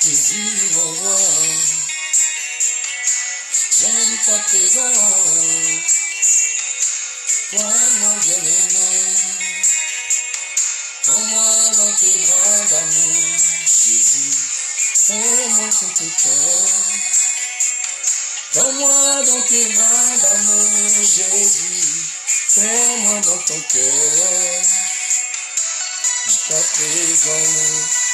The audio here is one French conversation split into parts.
Jésus mon roi, j'aime ta présence, toi mon bien-aimé, prends-moi dans tes bras d'amour, Jésus, prends-moi sur tes cœurs, prends-moi dans tes bras d'amour, Jésus, prends-moi dans ton cœur, ta présence.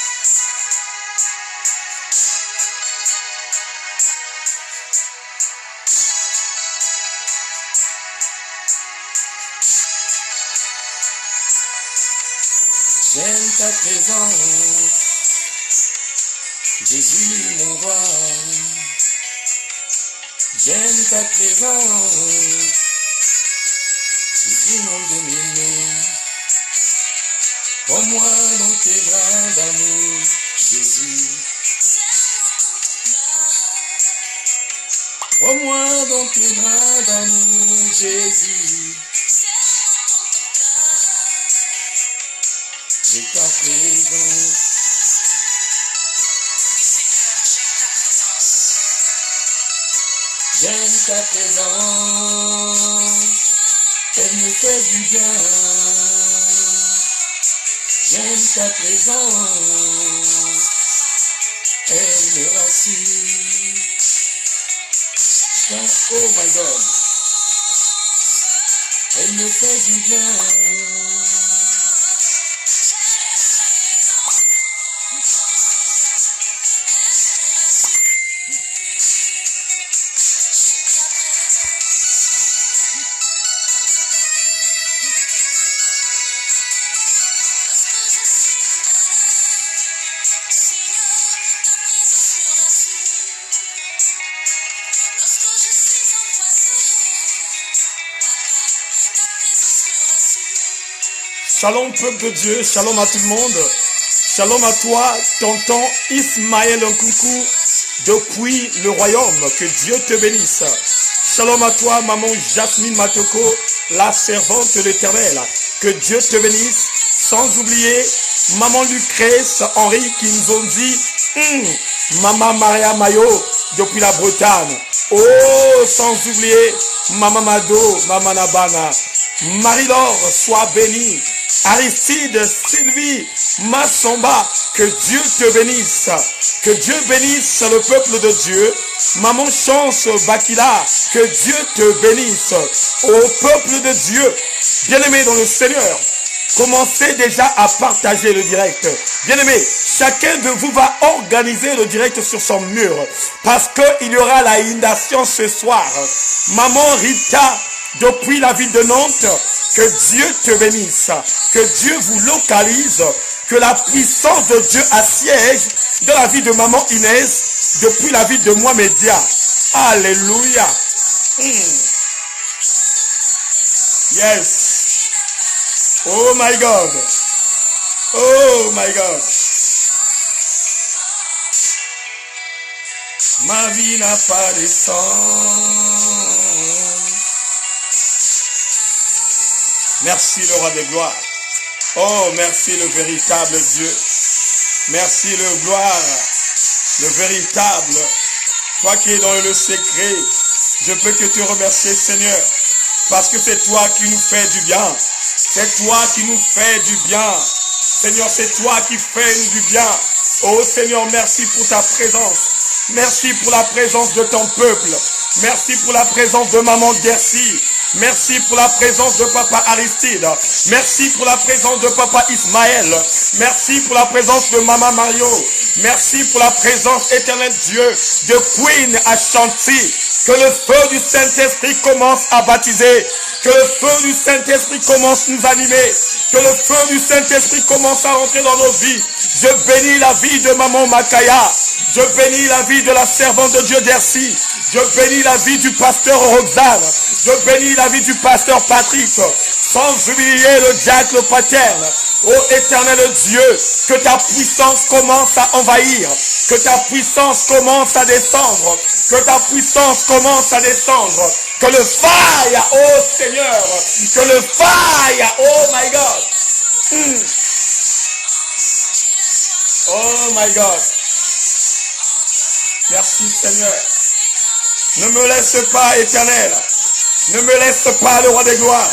J'aime ta présence, Jésus mon roi. J'aime ta présence, Jésus mon bien-aimé. Prends-moi dans tes bras d'amour, Jésus. Prends-moi dans tes bras d'amour, Jésus. J'ai ta présence. J'aime ta présence. Elle me fait du bien. J'aime ta présence. Elle me rassure. Oh my God. Elle me fait du bien. Shalom peuple de Dieu, shalom à tout le monde. Shalom à toi, tonton Ismaël Nkoukou, depuis le royaume. Que Dieu te bénisse. Shalom à toi, maman Jasmine Matoko, la servante de l'Éternel. Que Dieu te bénisse. Sans oublier maman Lucrèce Henri qui nous ont dit maman Maria Mayo depuis la Bretagne. Oh, sans oublier maman Mado, maman Nabana. Marie-Laure, sois bénie. Aristide, Sylvie, Massomba, que Dieu te bénisse. Que Dieu bénisse le peuple de Dieu. Maman Chance Bakila, que Dieu te bénisse. Au peuple de Dieu, bien-aimé dans le Seigneur, commencez déjà à partager le direct. Bien-aimé, chacun de vous va organiser le direct sur son mur. Parce qu'il y aura la inondation ce soir. Maman Rita, depuis la ville de Nantes, que Dieu te bénisse, que Dieu vous localise, que la puissance de Dieu assiège dans la vie de maman Inès, depuis la ville de Mohamedia. Alléluia. Yes. Oh my God. Oh my God. Ma vie n'a pas de sens. Merci le roi de gloire. Oh, merci le véritable Dieu. Merci le gloire, le véritable. Toi qui es dans le secret, je peux que te remercier Seigneur. Parce que c'est toi qui nous fais du bien. C'est toi qui nous fais du bien. Seigneur, c'est toi qui fais du bien. Oh Seigneur, merci pour ta présence. Merci pour la présence de ton peuple. Merci pour la présence de maman Dercy. Merci pour la présence de papa Aristide. Merci pour la présence de papa Ismaël. Merci pour la présence de maman Mario. Merci pour la présence éternelle Dieu de Queen Ashanti. Que le feu du Saint-Esprit commence à baptiser. Que le feu du Saint-Esprit commence à nous animer. Que le feu du Saint-Esprit commence à rentrer dans nos vies. Je bénis la vie de maman Makaya. Je bénis la vie de la servante de Dieu Dercy. Je bénis la vie du pasteur Roxane. Je bénis la vie du pasteur Patrick. Sans oublier le diacre paterne. Ô éternel Dieu, que ta puissance commence à envahir. Que ta puissance commence à descendre. Que ta puissance commence à descendre. Que le fire, oh Seigneur. Que le fire, oh my God. Oh my God. Merci Seigneur. Ne me laisse pas, Éternel. Ne me laisse pas, le roi des gloires.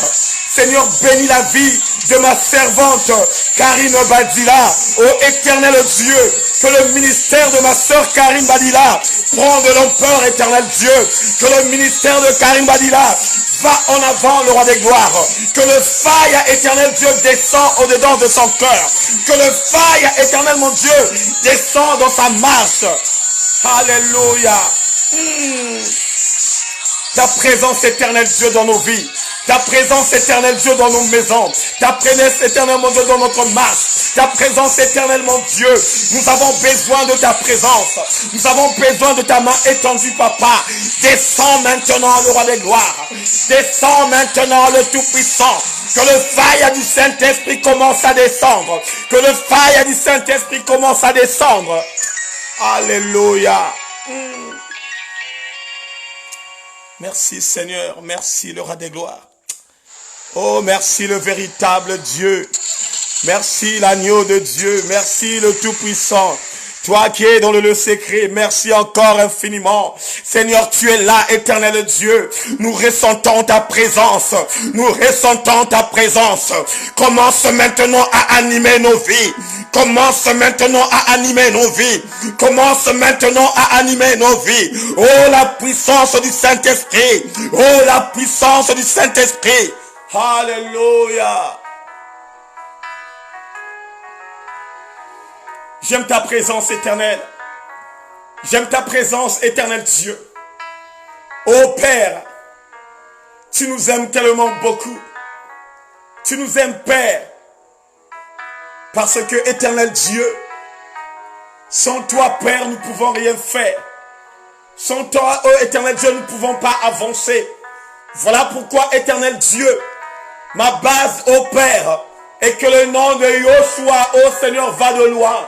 Seigneur, bénis la vie de ma servante Karine Badila. Ô éternel Dieu, que le ministère de ma sœur Karine Badila prend de l'ampleur, éternel Dieu. Que le ministère de Karine Badila va en avant, le roi des gloires. Que le fire, éternel Dieu, descend au-dedans de son cœur. Que le fire, éternel mon Dieu, descend dans sa marche. Alléluia. Ta présence, éternel Dieu, dans nos vies. Ta présence, éternel Dieu, dans nos maisons. Ta présence, éternel mon Dieu, dans notre marche. Ta présence, éternel mon Dieu. Nous avons besoin de ta présence. Nous avons besoin de ta main étendue, papa. Descends maintenant, le roi des gloires. Descends maintenant, le Tout-Puissant. Que le fire du Saint-Esprit commence à descendre. Que le fire du Saint-Esprit commence à descendre. Alléluia. Merci Seigneur, merci le roi des gloires. Oh, merci le véritable Dieu. Merci l'agneau de Dieu. Merci le Tout-Puissant. Toi qui es dans le lieu secret, merci encore infiniment. Seigneur, tu es là, éternel Dieu. Nous ressentons ta présence. Nous ressentons ta présence. Commence maintenant à animer nos vies. Commence maintenant à animer nos vies. Commence maintenant à animer nos vies. Oh, la puissance du Saint-Esprit. Oh, la puissance du Saint-Esprit. Alléluia. J'aime ta présence éternelle. J'aime ta présence éternelle Dieu. Ô Père, tu nous aimes tellement beaucoup. Tu nous aimes Père. Parce que éternel Dieu, sans toi Père, nous ne pouvons rien faire. Sans toi, ô éternel Dieu, nous ne pouvons pas avancer. Voilà pourquoi éternel Dieu, ma base ô Père, et que le nom de Yoshua, ô Seigneur, va de loin.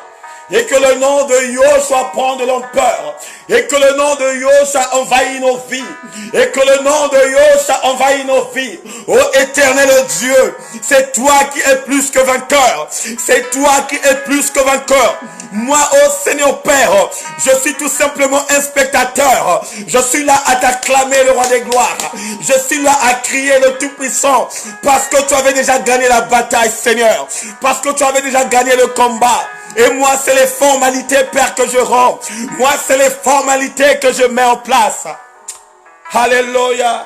Et que le nom de Yoshua prend de l'ampleur. Et que le nom de Yoshua envahit nos vies. Et que le nom de Yoshua envahit nos vies. Ô éternel Dieu, c'est toi qui es plus que vainqueur. C'est toi qui es plus que vainqueur. Moi, ô Seigneur Père, je suis tout simplement un spectateur. Je suis là à t'acclamer, le roi des gloires. Je suis là à crier le Tout-Puissant. Parce que tu avais déjà gagné la bataille, Seigneur. Parce que tu avais déjà gagné le combat. Et moi, c'est les formalités, Père, que je rends. Moi, c'est les formalités que je mets en place. Alléluia.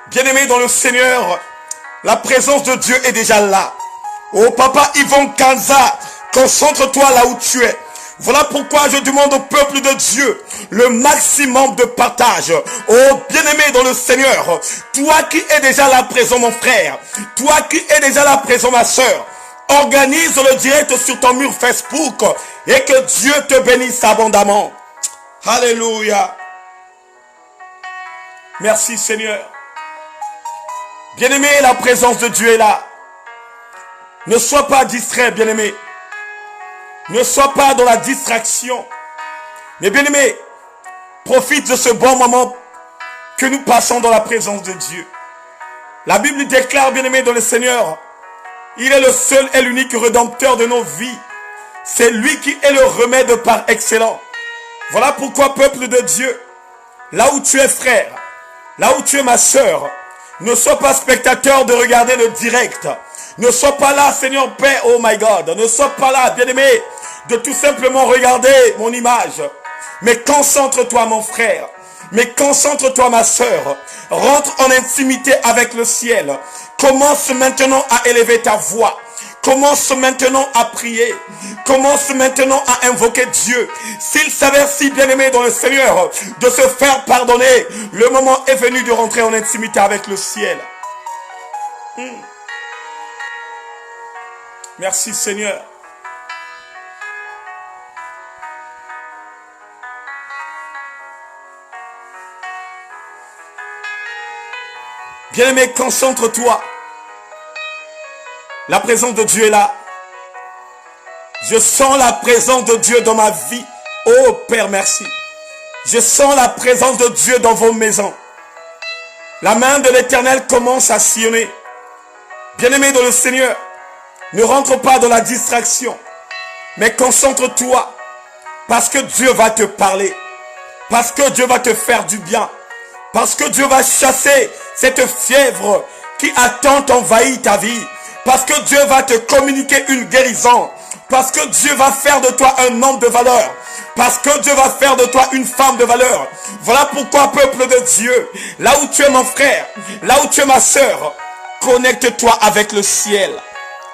Bien-aimé dans le Seigneur, la présence de Dieu est déjà là. Oh, Papa Yvon Kanza, concentre-toi là où tu es. Voilà pourquoi je demande au peuple de Dieu le maximum de partage. Oh, bien-aimé dans le Seigneur, toi qui es déjà là présent, mon frère. Toi qui es déjà là présent, ma soeur. Organise le direct sur ton mur Facebook et que Dieu te bénisse abondamment. Alléluia. Merci Seigneur. Bien-aimé, la présence de Dieu est là. Ne sois pas distrait, bien-aimé. Ne sois pas dans la distraction. Mais bien-aimé, profite de ce bon moment que nous passons dans la présence de Dieu. La Bible déclare, bien-aimé dans le Seigneur, il est le seul et l'unique rédempteur de nos vies. C'est lui qui est le remède par excellence. Voilà pourquoi, peuple de Dieu, là où tu es frère, là où tu es ma soeur, ne sois pas spectateur de regarder le direct. Ne sois pas là, Seigneur Père, oh my God. Ne sois pas là, bien-aimé, de tout simplement regarder mon image. Mais concentre-toi, mon frère. Mais concentre-toi, ma soeur. Rentre en intimité avec le ciel. Commence maintenant à élever ta voix. Commence maintenant à prier. Commence maintenant à invoquer Dieu. S'il s'avère si bien-aimé dans le Seigneur de se faire pardonner, le moment est venu de rentrer en intimité avec le ciel. Merci Seigneur. Bien-aimé, concentre-toi. La présence de Dieu est là. Je sens la présence de Dieu dans ma vie. Oh Père, merci. Je sens la présence de Dieu dans vos maisons. La main de l'Éternel commence à sillonner. Bien-aimé dans le Seigneur, ne rentre pas dans la distraction, mais concentre-toi. Parce que Dieu va te parler. Parce que Dieu va te faire du bien. Parce que Dieu va chasser cette fièvre qui a tant envahi ta vie. Parce que Dieu va te communiquer une guérison. Parce que Dieu va faire de toi un homme de valeur. Parce que Dieu va faire de toi une femme de valeur. Voilà pourquoi, peuple de Dieu, là où tu es mon frère, là où tu es ma sœur, connecte-toi avec le ciel.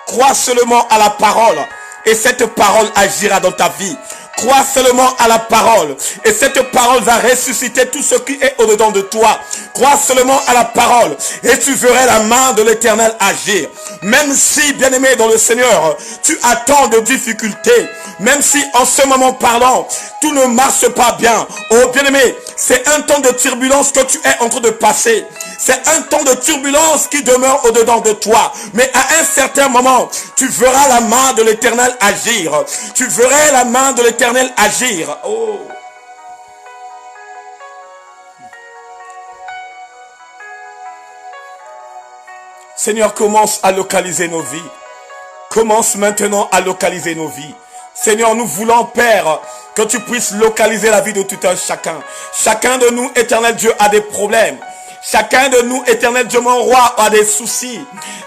Crois seulement à la parole et cette parole agira dans ta vie. Crois seulement à la parole et cette parole va ressusciter tout ce qui est au-dedans de toi. Crois seulement à la parole et tu verras la main de l'Éternel agir. Même si, bien-aimé dans le Seigneur, tu as tant de difficultés, même si en ce moment parlant, tout ne marche pas bien. Oh bien-aimé, c'est un temps de turbulence que tu es en train de passer. C'est un temps de turbulence qui demeure au-dedans de toi. Mais à un certain moment, tu verras la main de l'Éternel agir. Tu verras la main de l'Éternel agir. Oh. Seigneur, commence à localiser nos vies. Commence maintenant à localiser nos vies. Seigneur, nous voulons, Père, que tu puisses localiser la vie de tout un chacun. Chacun de nous, Éternel Dieu, a des problèmes. Chacun de nous, Éternel Dieu, mon roi, a des soucis.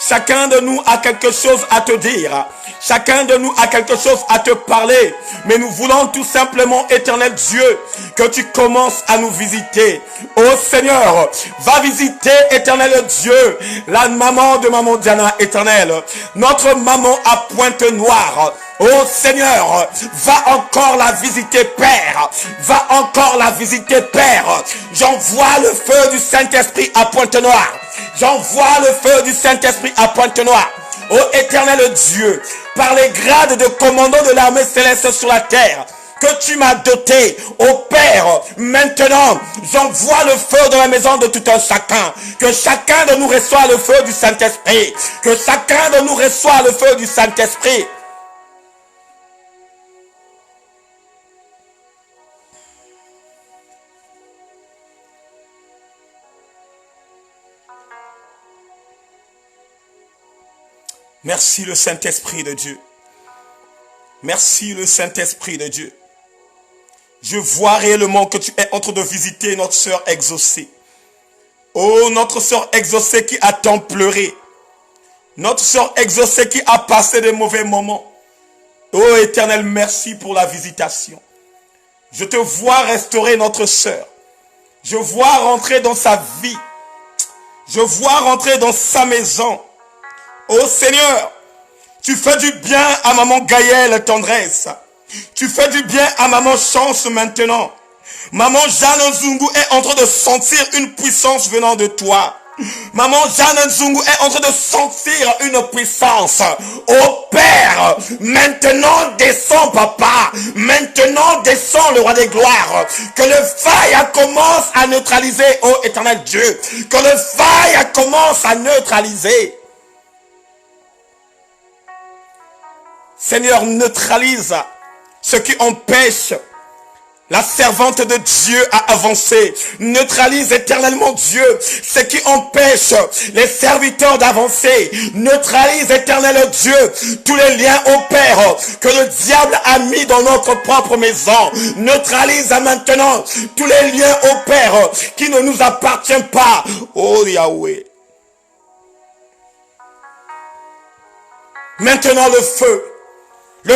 Chacun de nous a quelque chose à te dire. Chacun de nous a quelque chose à te parler. Mais nous voulons tout simplement, Éternel Dieu, que tu commences à nous visiter. Oh Seigneur, va visiter, Éternel Dieu, la maman de maman Diana, Éternel. Notre maman à Pointe-Noire. Oh Seigneur, va encore la visiter, Père. Va encore la visiter, Père. J'envoie le feu du Saint-Esprit à Pointe-Noire. J'envoie le feu du Saint-Esprit à Pointe-Noire. Oh éternel Dieu, par les grades de commandant de l'armée céleste sur la terre, que tu m'as doté, ô Père, maintenant, j'envoie le feu dans la maison de tout un chacun. Que chacun de nous reçoive le feu du Saint-Esprit. Que chacun de nous reçoive le feu du Saint-Esprit. Merci le Saint-Esprit de Dieu. Merci le Saint-Esprit de Dieu. Je vois réellement que tu es en train de visiter notre sœur exaucée. Oh, notre sœur exaucée qui a tant pleuré. Notre sœur exaucée qui a passé de mauvais moments. Oh, Éternel, merci pour la visitation. Je te vois restaurer notre sœur. Je vois rentrer dans sa vie. Je vois rentrer dans sa maison. Oh Seigneur, tu fais du bien à maman Gaëlle Tendresse. Tu fais du bien à maman Chance maintenant. Maman Jeanne Nzungu est en train de sentir une puissance venant de toi. Maman Jeanne Nzungu est en train de sentir une puissance. Oh Père, maintenant descends papa. Maintenant descends le roi des gloires. Que le feu commence à neutraliser, oh éternel Dieu. Que le feu commence à neutraliser. Seigneur, neutralise ce qui empêche la servante de Dieu à avancer. Neutralise éternellement Dieu ce qui empêche les serviteurs d'avancer. Neutralise éternel Dieu tous les liens au Père que le diable a mis dans notre propre maison. Neutralise maintenant tous les liens au Père qui ne nous appartiennent pas. Oh Yahweh. Maintenant le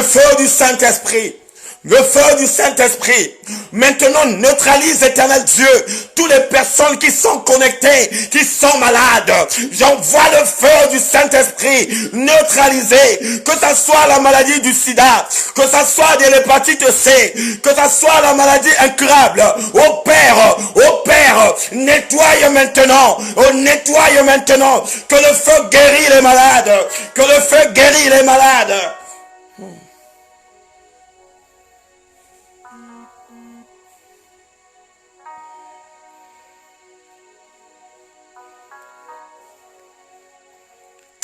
feu du Saint-Esprit, le feu du Saint-Esprit, maintenant neutralise éternel Dieu, toutes les personnes qui sont connectées, qui sont malades, j'envoie le feu du Saint-Esprit, neutraliser, que ça soit la maladie du sida, que ça soit de l'hépatite C, que ça soit la maladie incurable, au Père, nettoie maintenant, nettoie maintenant, que le feu guérit les malades, que le feu guérit les malades.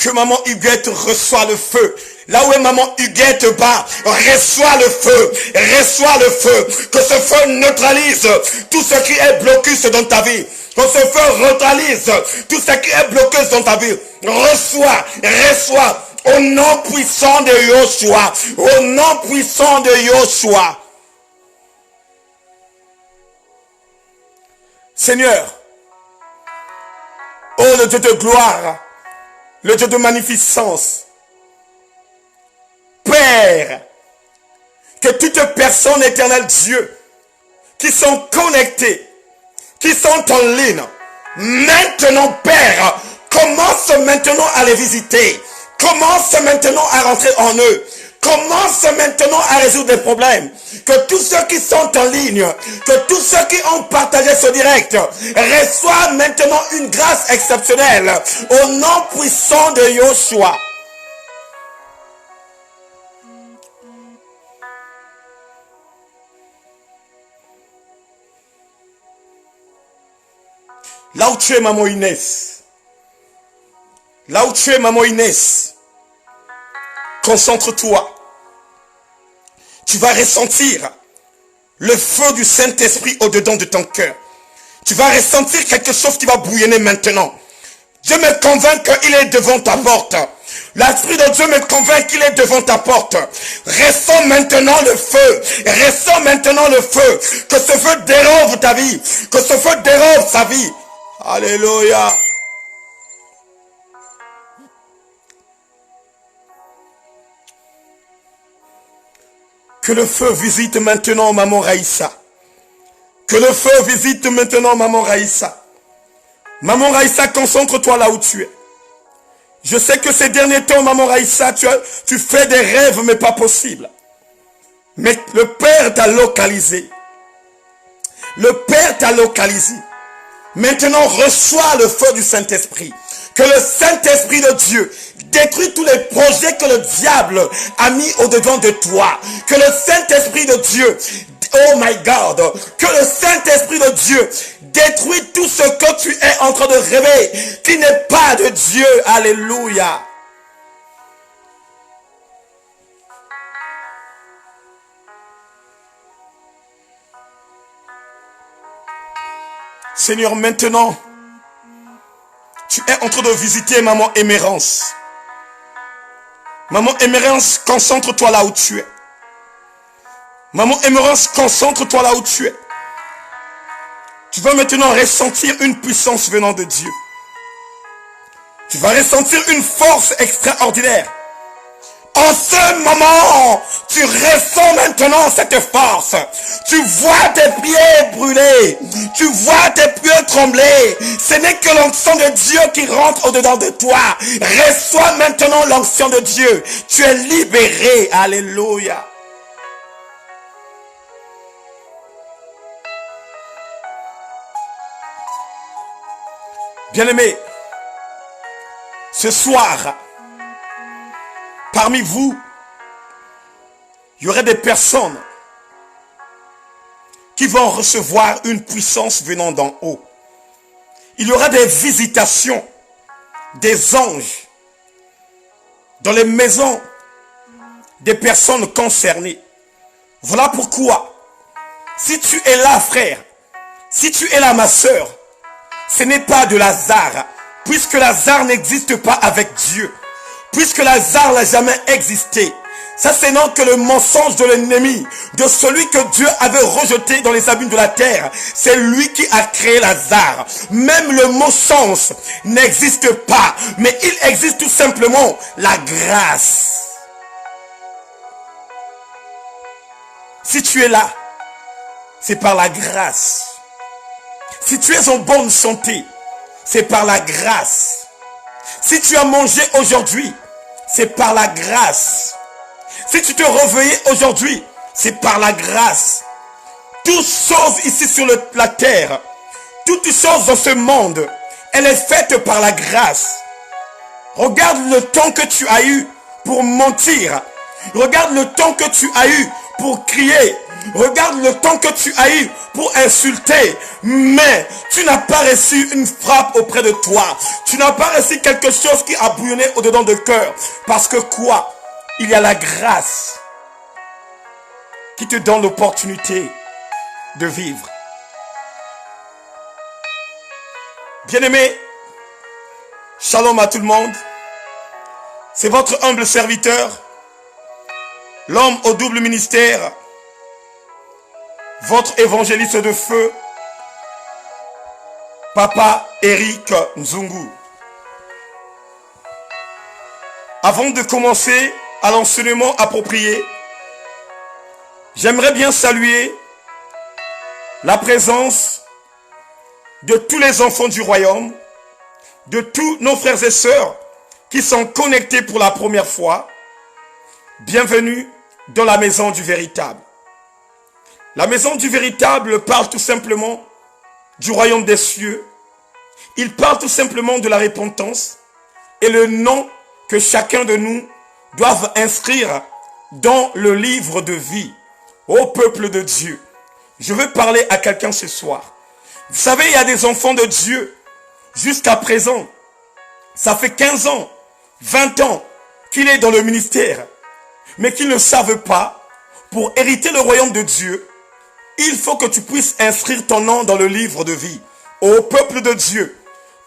Que maman Huguette reçoit le feu. Là où est maman Huguette bas, reçoit le feu. Reçoit le feu. Que ce feu neutralise tout ce qui est blocus dans ta vie. Que ce feu neutralise tout ce qui est blocus dans ta vie. Reçois. Au nom puissant de Yoshua. Au nom puissant de Yoshua. Seigneur, oh le Dieu de gloire, le Dieu de magnificence, Père, que toutes personnes, éternel Dieu, qui sont connectées, qui sont en ligne, maintenant, Père, commence maintenant à les visiter, commence maintenant à rentrer en eux, commence maintenant à résoudre des problèmes. Que tous ceux qui sont en ligne, que tous ceux qui ont partagé ce direct, reçoivent maintenant une grâce exceptionnelle au nom puissant de Yoshua. Là où tu es, maman Inès, là où tu es, maman Inès, concentre-toi. Tu vas ressentir le feu du Saint-Esprit au-dedans de ton cœur. Tu vas ressentir quelque chose qui va bouillonner maintenant. Dieu me convainc qu'il est devant ta porte. L'Esprit de Dieu me convainc qu'il est devant ta porte. Ressens maintenant le feu. Ressens maintenant le feu. Que ce feu dérobe ta vie. Que ce feu dérobe sa vie. Alléluia. Que le feu visite maintenant maman Raïssa. Que le feu visite maintenant maman Raïssa. Maman Raïssa, concentre-toi là où tu es. Je sais que ces derniers temps, maman Raïssa, tu fais des rêves, mais pas possible. Mais le Père t'a localisé. Le Père t'a localisé. Maintenant, reçois le feu du Saint-Esprit. Que le Saint-Esprit de Dieu détruit tous les projets que le diable a mis au-devant de toi. Que le Saint-Esprit de Dieu, oh my God, que le Saint-Esprit de Dieu détruit tout ce que tu es en train de rêver, qui n'est pas de Dieu. Alléluia. Seigneur, maintenant, tu es en train de visiter maman Émérance. Maman Émérance, concentre-toi là où tu es. Maman Émérance, concentre-toi là où tu es. Tu vas maintenant ressentir une puissance venant de Dieu. Tu vas ressentir une force extraordinaire. En ce moment, tu ressens maintenant cette force. Tu vois tes pieds brûler. Tu vois tes pieds trembler. Ce n'est que l'onction de Dieu qui rentre au-dedans de toi. Reçois maintenant l'onction de Dieu. Tu es libéré. Alléluia. Bien-aimés, ce soir, parmi vous, il y aurait des personnes qui vont recevoir une puissance venant d'en haut. Il y aura des visitations des anges dans les maisons des personnes concernées. Voilà pourquoi, si tu es là, frère, si tu es là, ma soeur, ce n'est pas de hasard, puisque Lazare n'existe pas avec Dieu. Puisque Lazare n'a jamais existé. Ça, c'est non que le mensonge de l'ennemi, de celui que Dieu avait rejeté dans les abîmes de la terre. C'est lui qui a créé Lazare. Même le mot sens n'existe pas, mais il existe tout simplement la grâce. Si tu es là, c'est par la grâce. Si tu es en bonne santé, c'est par la grâce. Si tu as mangé aujourd'hui, c'est par la grâce. Si tu te réveilles aujourd'hui, c'est par la grâce. Toutes choses ici sur la terre, toutes choses dans ce monde, elle est faite par la grâce. Regarde le temps que tu as eu pour mentir. Regarde le temps que tu as eu pour crier. Regarde le temps que tu as eu pour insulter, mais tu n'as pas reçu une frappe auprès de toi. Tu n'as pas reçu quelque chose qui a bouillonné au-dedans de cœur. Parce que quoi? Il y a la grâce qui te donne l'opportunité de vivre. Bien-aimés, shalom à tout le monde. C'est votre humble serviteur, l'homme au double ministère, votre évangéliste de feu, Papa Eric Nzungu. Avant de commencer à l'enseignement approprié, j'aimerais bien saluer la présence de tous les enfants du royaume, de tous nos frères et sœurs qui sont connectés pour la première fois. Bienvenue dans la maison du véritable. La maison du véritable parle tout simplement du royaume des cieux. Il parle tout simplement de la repentance et le nom que chacun de nous doit inscrire dans le livre de vie. Ô peuple de Dieu, je veux parler à quelqu'un ce soir. Vous savez, il y a des enfants de Dieu, jusqu'à présent, ça fait 15 ans, 20 ans qu'il est dans le ministère, mais qu'ils ne savent pas, pour hériter le royaume de Dieu, il faut que tu puisses inscrire ton nom dans le livre de vie. Ô peuple de Dieu,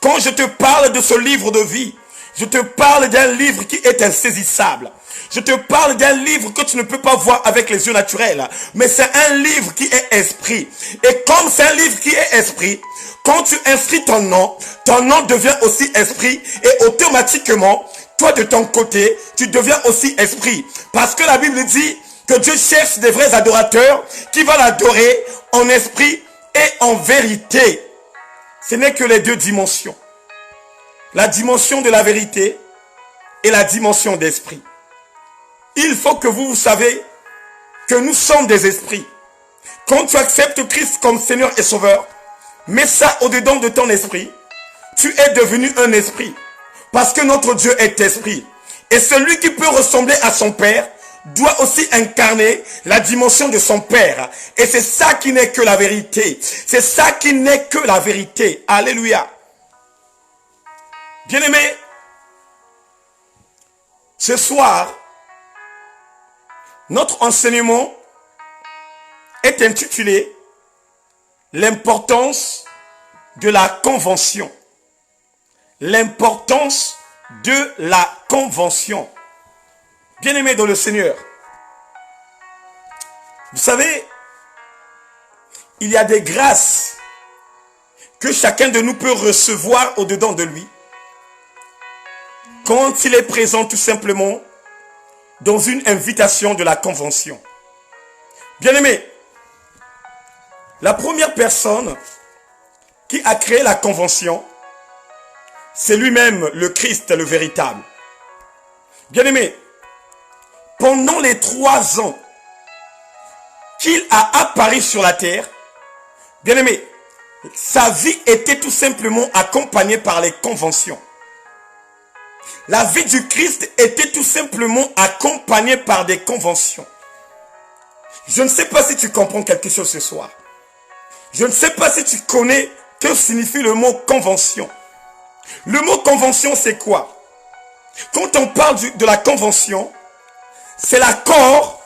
quand je te parle de ce livre de vie, je te parle d'un livre qui est insaisissable. Je te parle d'un livre que tu ne peux pas voir avec les yeux naturels. Mais c'est un livre qui est esprit. Et comme c'est un livre qui est esprit, quand tu inscris ton nom devient aussi esprit. Et automatiquement, toi de ton côté, tu deviens aussi esprit. Parce que la Bible dit que Dieu cherche des vrais adorateurs qui vont l'adorer en esprit et en vérité. Ce n'est que les deux dimensions. La dimension de la vérité et la dimension d'esprit. Il faut que vous savez que nous sommes des esprits. Quand tu acceptes Christ comme Seigneur et Sauveur, mets ça au-dedans de ton esprit. Tu es devenu un esprit. Parce que notre Dieu est esprit. Et celui qui peut ressembler à son Père doit aussi incarner la dimension de son Père. Et c'est ça qui n'est que la vérité. C'est ça qui n'est que la vérité. Alléluia. Bien-aimés, ce soir, notre enseignement est intitulé « L'importance de la convention ». L'importance de la convention. Bien-aimés dans le Seigneur, vous savez, il y a des grâces que chacun de nous peut recevoir au-dedans de lui quand il est présent tout simplement dans une invitation de la convention. Bien-aimé, la première personne qui a créé la convention, c'est lui-même le Christ, le véritable. Bien-aimé, pendant les 3 ans qu'il a apparu sur la terre, bien-aimé, sa vie était tout simplement accompagnée par les conventions. La vie du Christ était tout simplement accompagnée par des conventions. Je ne sais pas si tu comprends quelque chose ce soir. Je ne sais pas si tu connais que signifie le mot convention. Le mot convention, c'est quoi? Quand on parle de la convention, c'est l'accord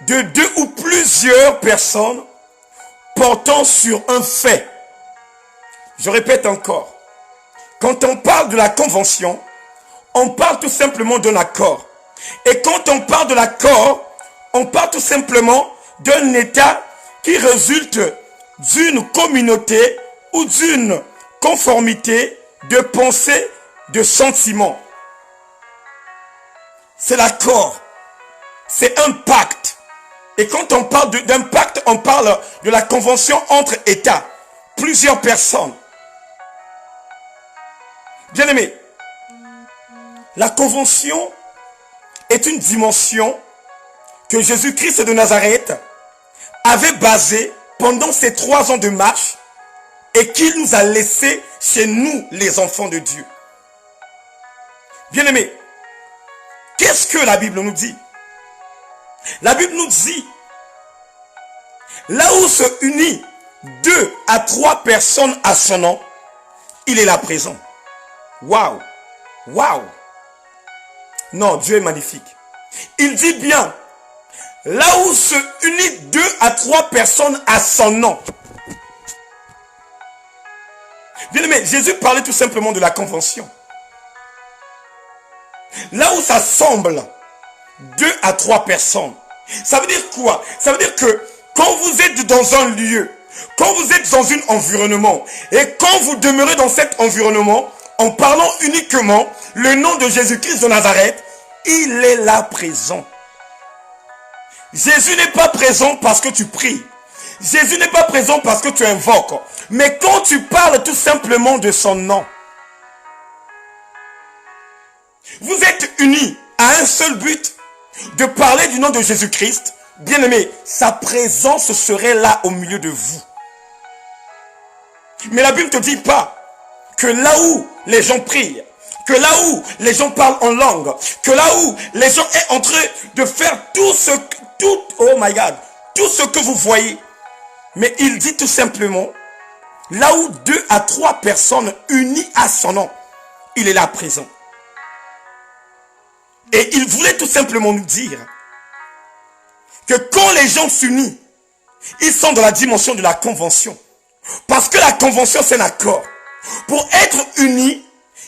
de 2 ou plusieurs personnes portant sur un fait. Je répète encore. Quand on parle de la convention, on parle tout simplement d'un accord. Et quand on parle de l'accord, on parle tout simplement d'un état qui résulte d'une communauté ou d'une conformité de pensée, de sentiments. C'est l'accord. C'est un pacte. Et quand on parle d'un pacte, on parle de la convention entre États, plusieurs personnes. Bien-aimés, la convention est une dimension que Jésus-Christ de Nazareth avait basée pendant ces 3 ans de marche et qu'il nous a laissé chez nous, les enfants de Dieu. Bien-aimés, qu'est-ce que la Bible nous dit? La Bible nous dit, là où se unit 2 à 3 personnes à son nom, il est là présent. Waouh! Waouh! Non, Dieu est magnifique. Il dit bien, là où se unit 2 à 3 personnes à son nom. Bien-aimé, Jésus parlait tout simplement de la convention. Là où ça semble 2 à 3 personnes. Ça veut dire quoi? Ça veut dire que quand vous êtes dans un lieu, Quand vous êtes dans un environnement et quand vous demeurez dans cet environnement, en parlant uniquement le nom de Jésus-Christ de Nazareth, il est là présent. Jésus n'est pas présent parce que tu pries. Jésus n'est pas présent parce que tu invoques. Mais quand tu parles tout simplement de son nom, vous êtes unis à un seul but, de parler du nom de Jésus-Christ. Bien-aimé, sa présence serait là au milieu de vous. Mais la Bible ne te dit pas que là où les gens prient, que là où les gens parlent en langue, que là où les gens sont en train de faire tout ce que vous voyez. Mais il dit tout simplement, là où 2 à 3 personnes unies à son nom, il est là présent. Et il voulait tout simplement nous dire que quand les gens s'unissent, ils sont dans la dimension de la convention. Parce que la convention, c'est un accord. Pour être unis,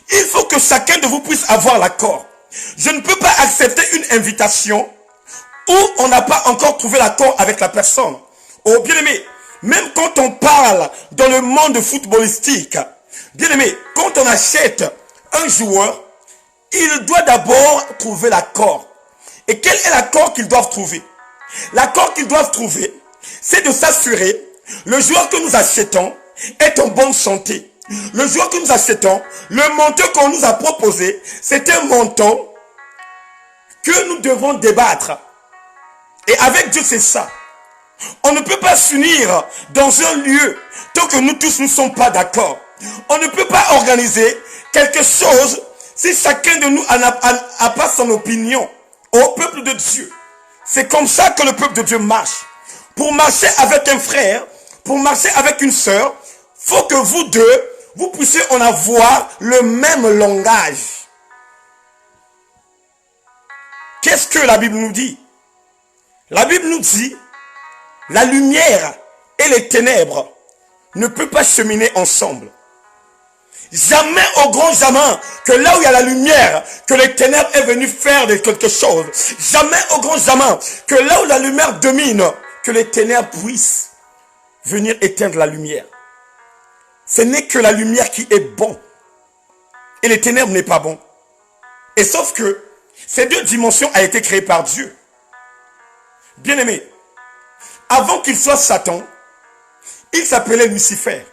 il faut que chacun de vous puisse avoir l'accord. Je ne peux pas accepter une invitation où on n'a pas encore trouvé l'accord avec la personne. Oh, bien-aimé, même quand on parle dans le monde footballistique, bien-aimé, quand on achète un joueur, il doit d'abord trouver l'accord. Et quel est l'accord qu'ils doivent trouver? L'accord qu'ils doivent trouver, c'est de s'assurer le joueur que nous achetons est en bonne santé. Le joueur que nous achetons, le montant qu'on nous a proposé, c'est un montant que nous devons débattre. Et avec Dieu, c'est ça. On ne peut pas s'unir dans un lieu tant que nous tous ne sommes pas d'accord. On ne peut pas organiser quelque chose si chacun de nous n'a pas son opinion au peuple de Dieu. C'est comme ça que le peuple de Dieu marche. Pour marcher avec un frère, pour marcher avec une sœur, faut que vous deux, vous puissiez en avoir le même langage. Qu'est-ce que la Bible nous dit? La Bible nous dit, la lumière et les ténèbres ne peuvent pas cheminer ensemble. Jamais au grand jamais que là où il y a la lumière, que les ténèbres est venu faire de quelque chose. Jamais au grand jamais que là où la lumière domine, que les ténèbres puissent venir éteindre la lumière. Ce n'est que la lumière qui est bon. Et les ténèbres n'est pas bon. Et sauf que ces deux dimensions ont été créées par Dieu. Bien-aimé, avant qu'il soit Satan, il s'appelait Lucifer.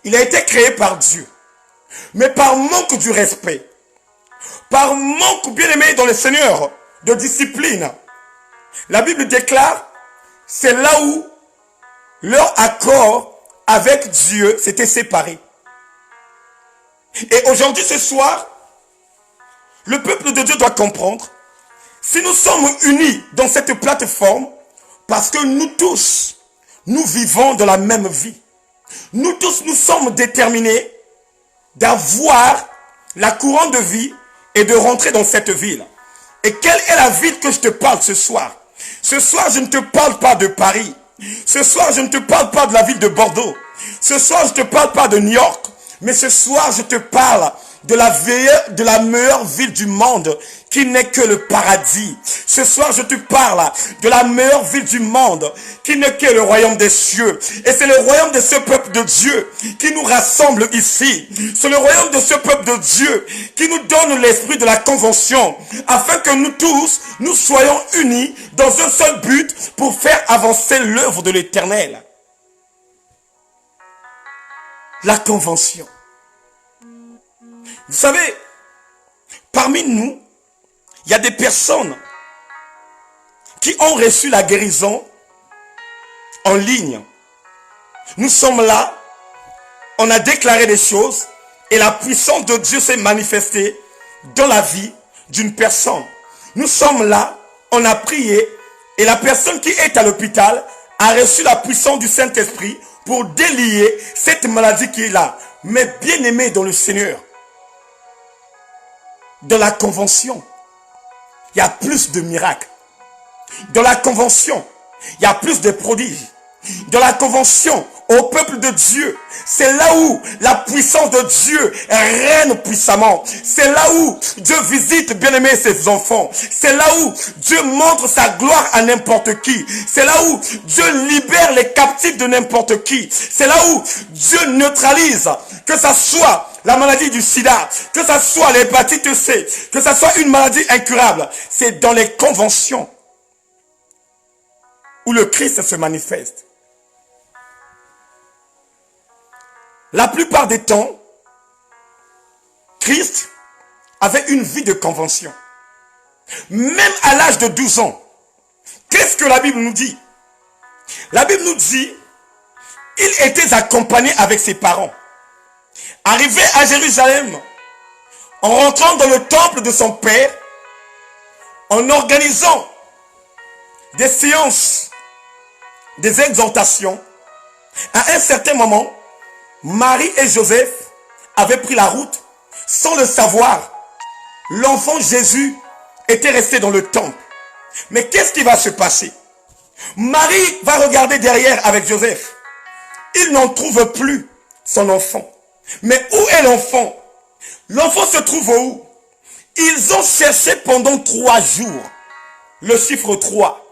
Il a été créé par Dieu. Mais par manque du respect, par manque, bien-aimé dans le Seigneur, de discipline, la Bible déclare, c'est là où leur accord avec Dieu s'était séparé. Et aujourd'hui, ce soir, le peuple de Dieu doit comprendre, si nous sommes unis dans cette plateforme, parce que nous tous, nous vivons de la même vie. Nous tous, nous sommes déterminés d'avoir la couronne de vie et de rentrer dans cette ville. Et quelle est la ville que je te parle ce soir? Ce soir, je ne te parle pas de Paris. Ce soir, je ne te parle pas de la ville de Bordeaux. Ce soir, je ne te parle pas de New York. Mais ce soir, je te parle de la meilleure ville du monde qui n'est que le paradis. Ce soir, je te parle de la meilleure ville du monde qui n'est que le royaume des cieux. Et c'est le royaume de ce peuple de Dieu qui nous rassemble ici. C'est le royaume de ce peuple de Dieu qui nous donne l'esprit de la convention afin que nous tous, nous soyons unis dans un seul but pour faire avancer l'œuvre de l'Éternel. La convention. Vous savez, parmi nous, il y a des personnes qui ont reçu la guérison en ligne. Nous sommes là, on a déclaré des choses et la puissance de Dieu s'est manifestée dans la vie d'une personne. Nous sommes là, on a prié et la personne qui est à l'hôpital a reçu la puissance du Saint-Esprit pour délier cette maladie qui est là. Mais bien aimé dans le Seigneur, dans la convention, il y a plus de miracles. Dans la convention, il y a plus de prodiges. Dans la convention, au peuple de Dieu. C'est là où la puissance de Dieu règne puissamment. C'est là où Dieu visite, bien-aimé, ses enfants. C'est là où Dieu montre sa gloire à n'importe qui. C'est là où Dieu libère les captifs de n'importe qui. C'est là où Dieu neutralise, que ça soit la maladie du sida, que ça soit l'hépatite C, que ça soit une maladie incurable. C'est dans les conventions où le Christ se manifeste. La plupart des temps, Christ avait une vie de convention. Même à l'âge de 12 ans, qu'est-ce que la Bible nous dit? La Bible nous dit, il était accompagné avec ses parents. Arrivé à Jérusalem, en rentrant dans le temple de son père, en organisant des séances, des exhortations, à un certain moment, Marie et Joseph avaient pris la route sans le savoir. L'enfant Jésus était resté dans le temple. Mais qu'est-ce qui va se passer? Marie va regarder derrière avec Joseph. Il n'en trouve plus son enfant. Mais où est l'enfant? L'enfant se trouve où? Ils ont cherché pendant 3 jours. Le chiffre 3.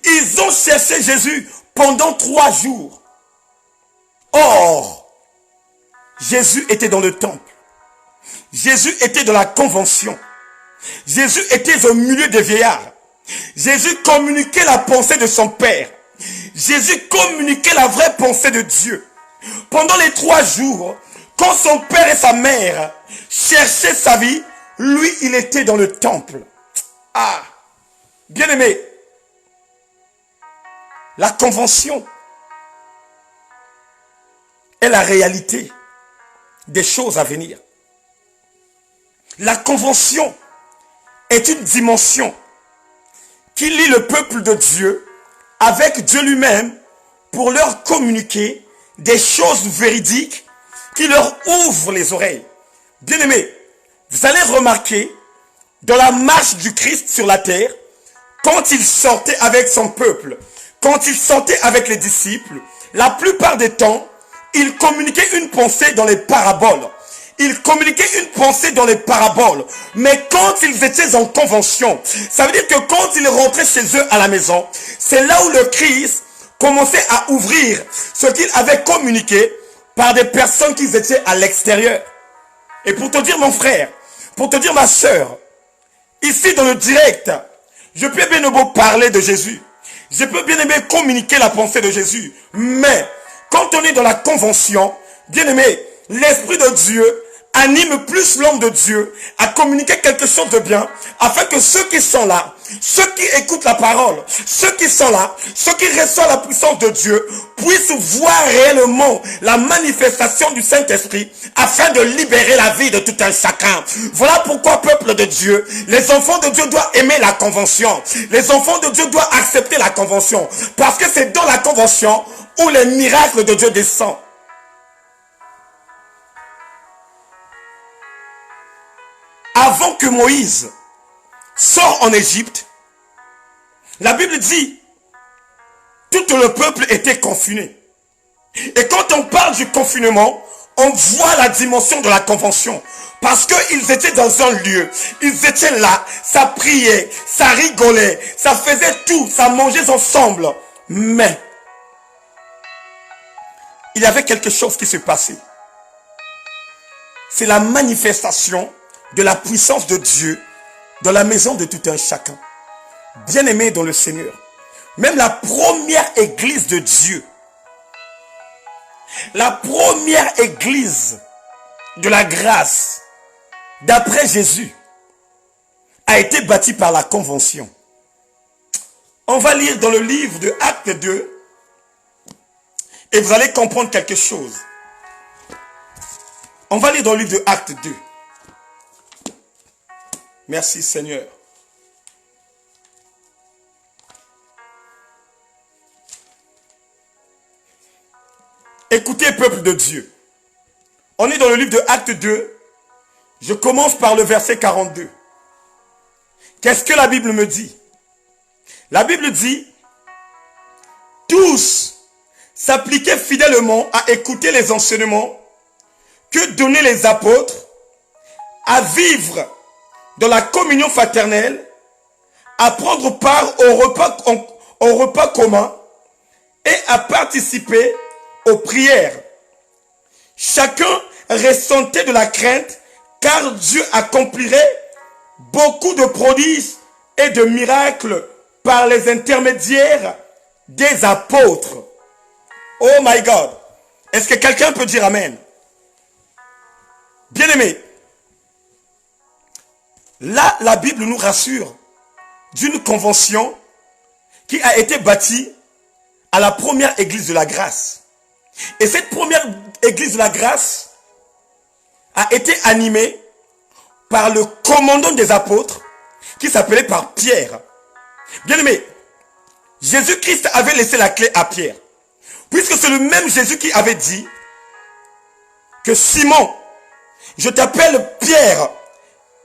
Ils ont cherché Jésus pendant 3 jours. Or, Jésus était dans le temple. Jésus était dans la convention. Jésus était au milieu des vieillards. Jésus communiquait la pensée de son Père. Jésus communiquait la vraie pensée de Dieu. Pendant les 3 jours, quand son père et sa mère cherchaient sa vie, lui, il était dans le temple. Ah, bien-aimé, la convention est la réalité des choses à venir. La convention est une dimension qui lie le peuple de Dieu avec Dieu lui-même pour leur communiquer des choses véridiques qui leur ouvrent les oreilles. Bien-aimés, vous allez remarquer dans la marche du Christ sur la terre, quand il sortait avec son peuple, quand il sortait avec les disciples, la plupart des temps, il communiquait une pensée dans les paraboles. Il communiquait une pensée dans les paraboles. Mais quand ils étaient en convention, ça veut dire que quand ils rentraient chez eux à la maison, c'est là où le Christ commençait à ouvrir ce qu'il avait communiqué par des personnes qui étaient à l'extérieur. Et pour te dire, mon frère, pour te dire, ma soeur, ici dans le direct, je peux bien aimer parler de Jésus. Je peux bien aimer communiquer la pensée de Jésus. Mais quand on est dans la convention, bien aimé, l'Esprit de Dieu anime plus l'homme de Dieu à communiquer quelque chose de bien, afin que ceux qui sont là, ceux qui écoutent la parole, ceux qui sont là, ceux qui reçoivent la puissance de Dieu, puissent voir réellement la manifestation du Saint-Esprit, afin de libérer la vie de tout un chacun. Voilà pourquoi, peuple de Dieu, les enfants de Dieu doivent aimer la convention. Les enfants de Dieu doivent accepter la convention, parce que c'est dans la convention où les miracles de Dieu descendent. Avant que Moïse sorte en Égypte, la Bible dit, tout le peuple était confiné. Et quand on parle du confinement, on voit la dimension de la convention. Parce qu'ils étaient dans un lieu, ils étaient là, ça priait, ça rigolait, ça faisait tout, ça mangeait ensemble. Mais, il y avait quelque chose qui se passait. C'est la manifestation de la puissance de Dieu dans la maison de tout un chacun. Bien-aimé dans le Seigneur. Même la première église de Dieu, la première église de la grâce, d'après Jésus, a été bâtie par la convention. On va lire dans le livre de Actes 2 et vous allez comprendre quelque chose. On va lire dans le livre de Actes 2. Merci Seigneur. Écoutez, peuple de Dieu. On est dans le livre de Actes 2. Je commence par le verset 42. Qu'est-ce que la Bible me dit? La Bible dit, tous s'appliquaient fidèlement à écouter les enseignements que donnaient les apôtres, à vivre dans la communion fraternelle, à prendre part au repas commun et à participer aux prières. Chacun ressentait de la crainte car Dieu accomplirait beaucoup de prodiges et de miracles par les intermédiaires des apôtres. Oh my God! Est-ce que quelqu'un peut dire Amen? Bien-aimé, là, la Bible nous rassure d'une convention qui a été bâtie à la première église de la grâce. Et cette première église de la grâce a été animée par le commandant des apôtres qui s'appelait par Pierre. Bien-aimé, Jésus-Christ avait laissé la clé à Pierre. Puisque c'est le même Jésus qui avait dit que Simon, je t'appelle Pierre,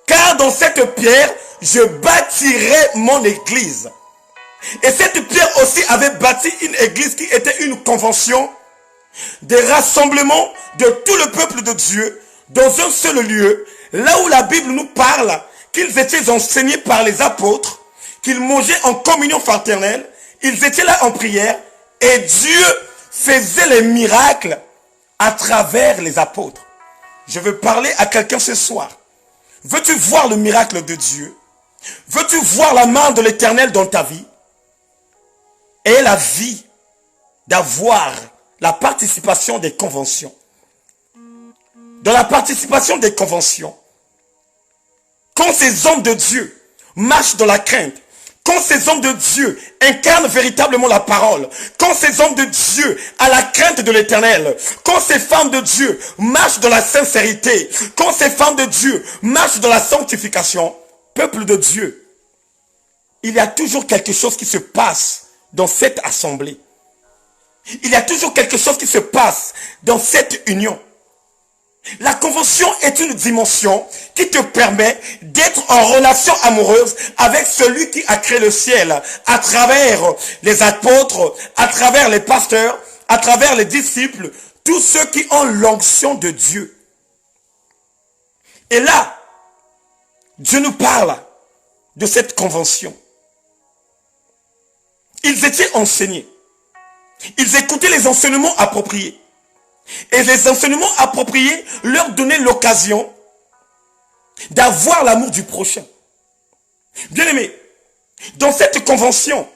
car dans cette pierre, je bâtirai mon église. Et cette pierre aussi avait bâti une église qui était une convention des rassemblements de tout le peuple de Dieu dans un seul lieu, là où la Bible nous parle qu'ils étaient enseignés par les apôtres, qu'ils mangeaient en communion fraternelle, ils étaient là en prière et Dieu faisait les miracles à travers les apôtres. Je veux parler à quelqu'un ce soir. Veux-tu voir le miracle de Dieu? Veux-tu voir la main de l'Éternel dans ta vie? Et la vie d'avoir la participation des conventions. Dans la participation des conventions, quand ces hommes de Dieu marchent dans la crainte, quand ces hommes de Dieu incarnent véritablement la parole, quand ces hommes de Dieu ont la crainte de l'Éternel, quand ces femmes de Dieu marchent dans la sincérité, quand ces femmes de Dieu marchent dans la sanctification, peuple de Dieu, il y a toujours quelque chose qui se passe dans cette assemblée. Il y a toujours quelque chose qui se passe dans cette union. La convention est une dimension qui te permet d'être en relation amoureuse avec celui qui a créé le ciel à travers les apôtres, à travers les pasteurs, à travers les disciples, tous ceux qui ont l'onction de Dieu. Et là, Dieu nous parle de cette convention. Ils étaient enseignés. Ils écoutaient les enseignements appropriés. Et les enseignements appropriés leur donnaient l'occasion d'avoir l'amour du prochain. Bien aimé, dans cette convention,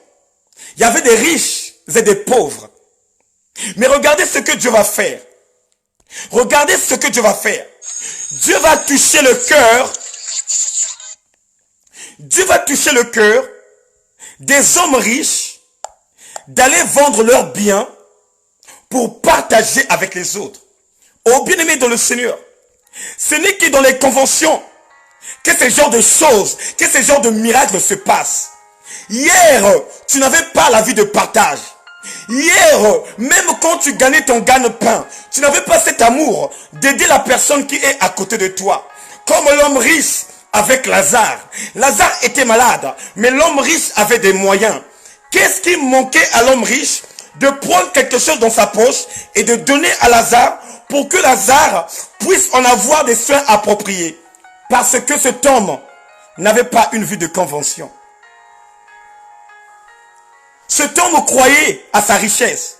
il y avait des riches et des pauvres. Mais regardez ce que Dieu va faire. Regardez ce que Dieu va faire. Dieu va toucher le cœur. Dieu va toucher le cœur des hommes riches d'aller vendre leurs biens pour partager avec les autres. Oh bien-aimé dans le Seigneur, ce n'est que dans les conventions que ce genre de choses, que ce genre de miracles se passent. Hier, tu n'avais pas la vie de partage. Hier, même quand tu gagnais ton gagne-pain, tu n'avais pas cet amour d'aider la personne qui est à côté de toi. Comme l'homme riche avec Lazare. Lazare était malade, mais l'homme riche avait des moyens. Qu'est-ce qui manquait à l'homme riche? De prendre quelque chose dans sa poche et de donner à Lazare pour que Lazare puisse en avoir des soins appropriés. Parce que cet homme n'avait pas une vie de convention. Cet homme croyait à sa richesse.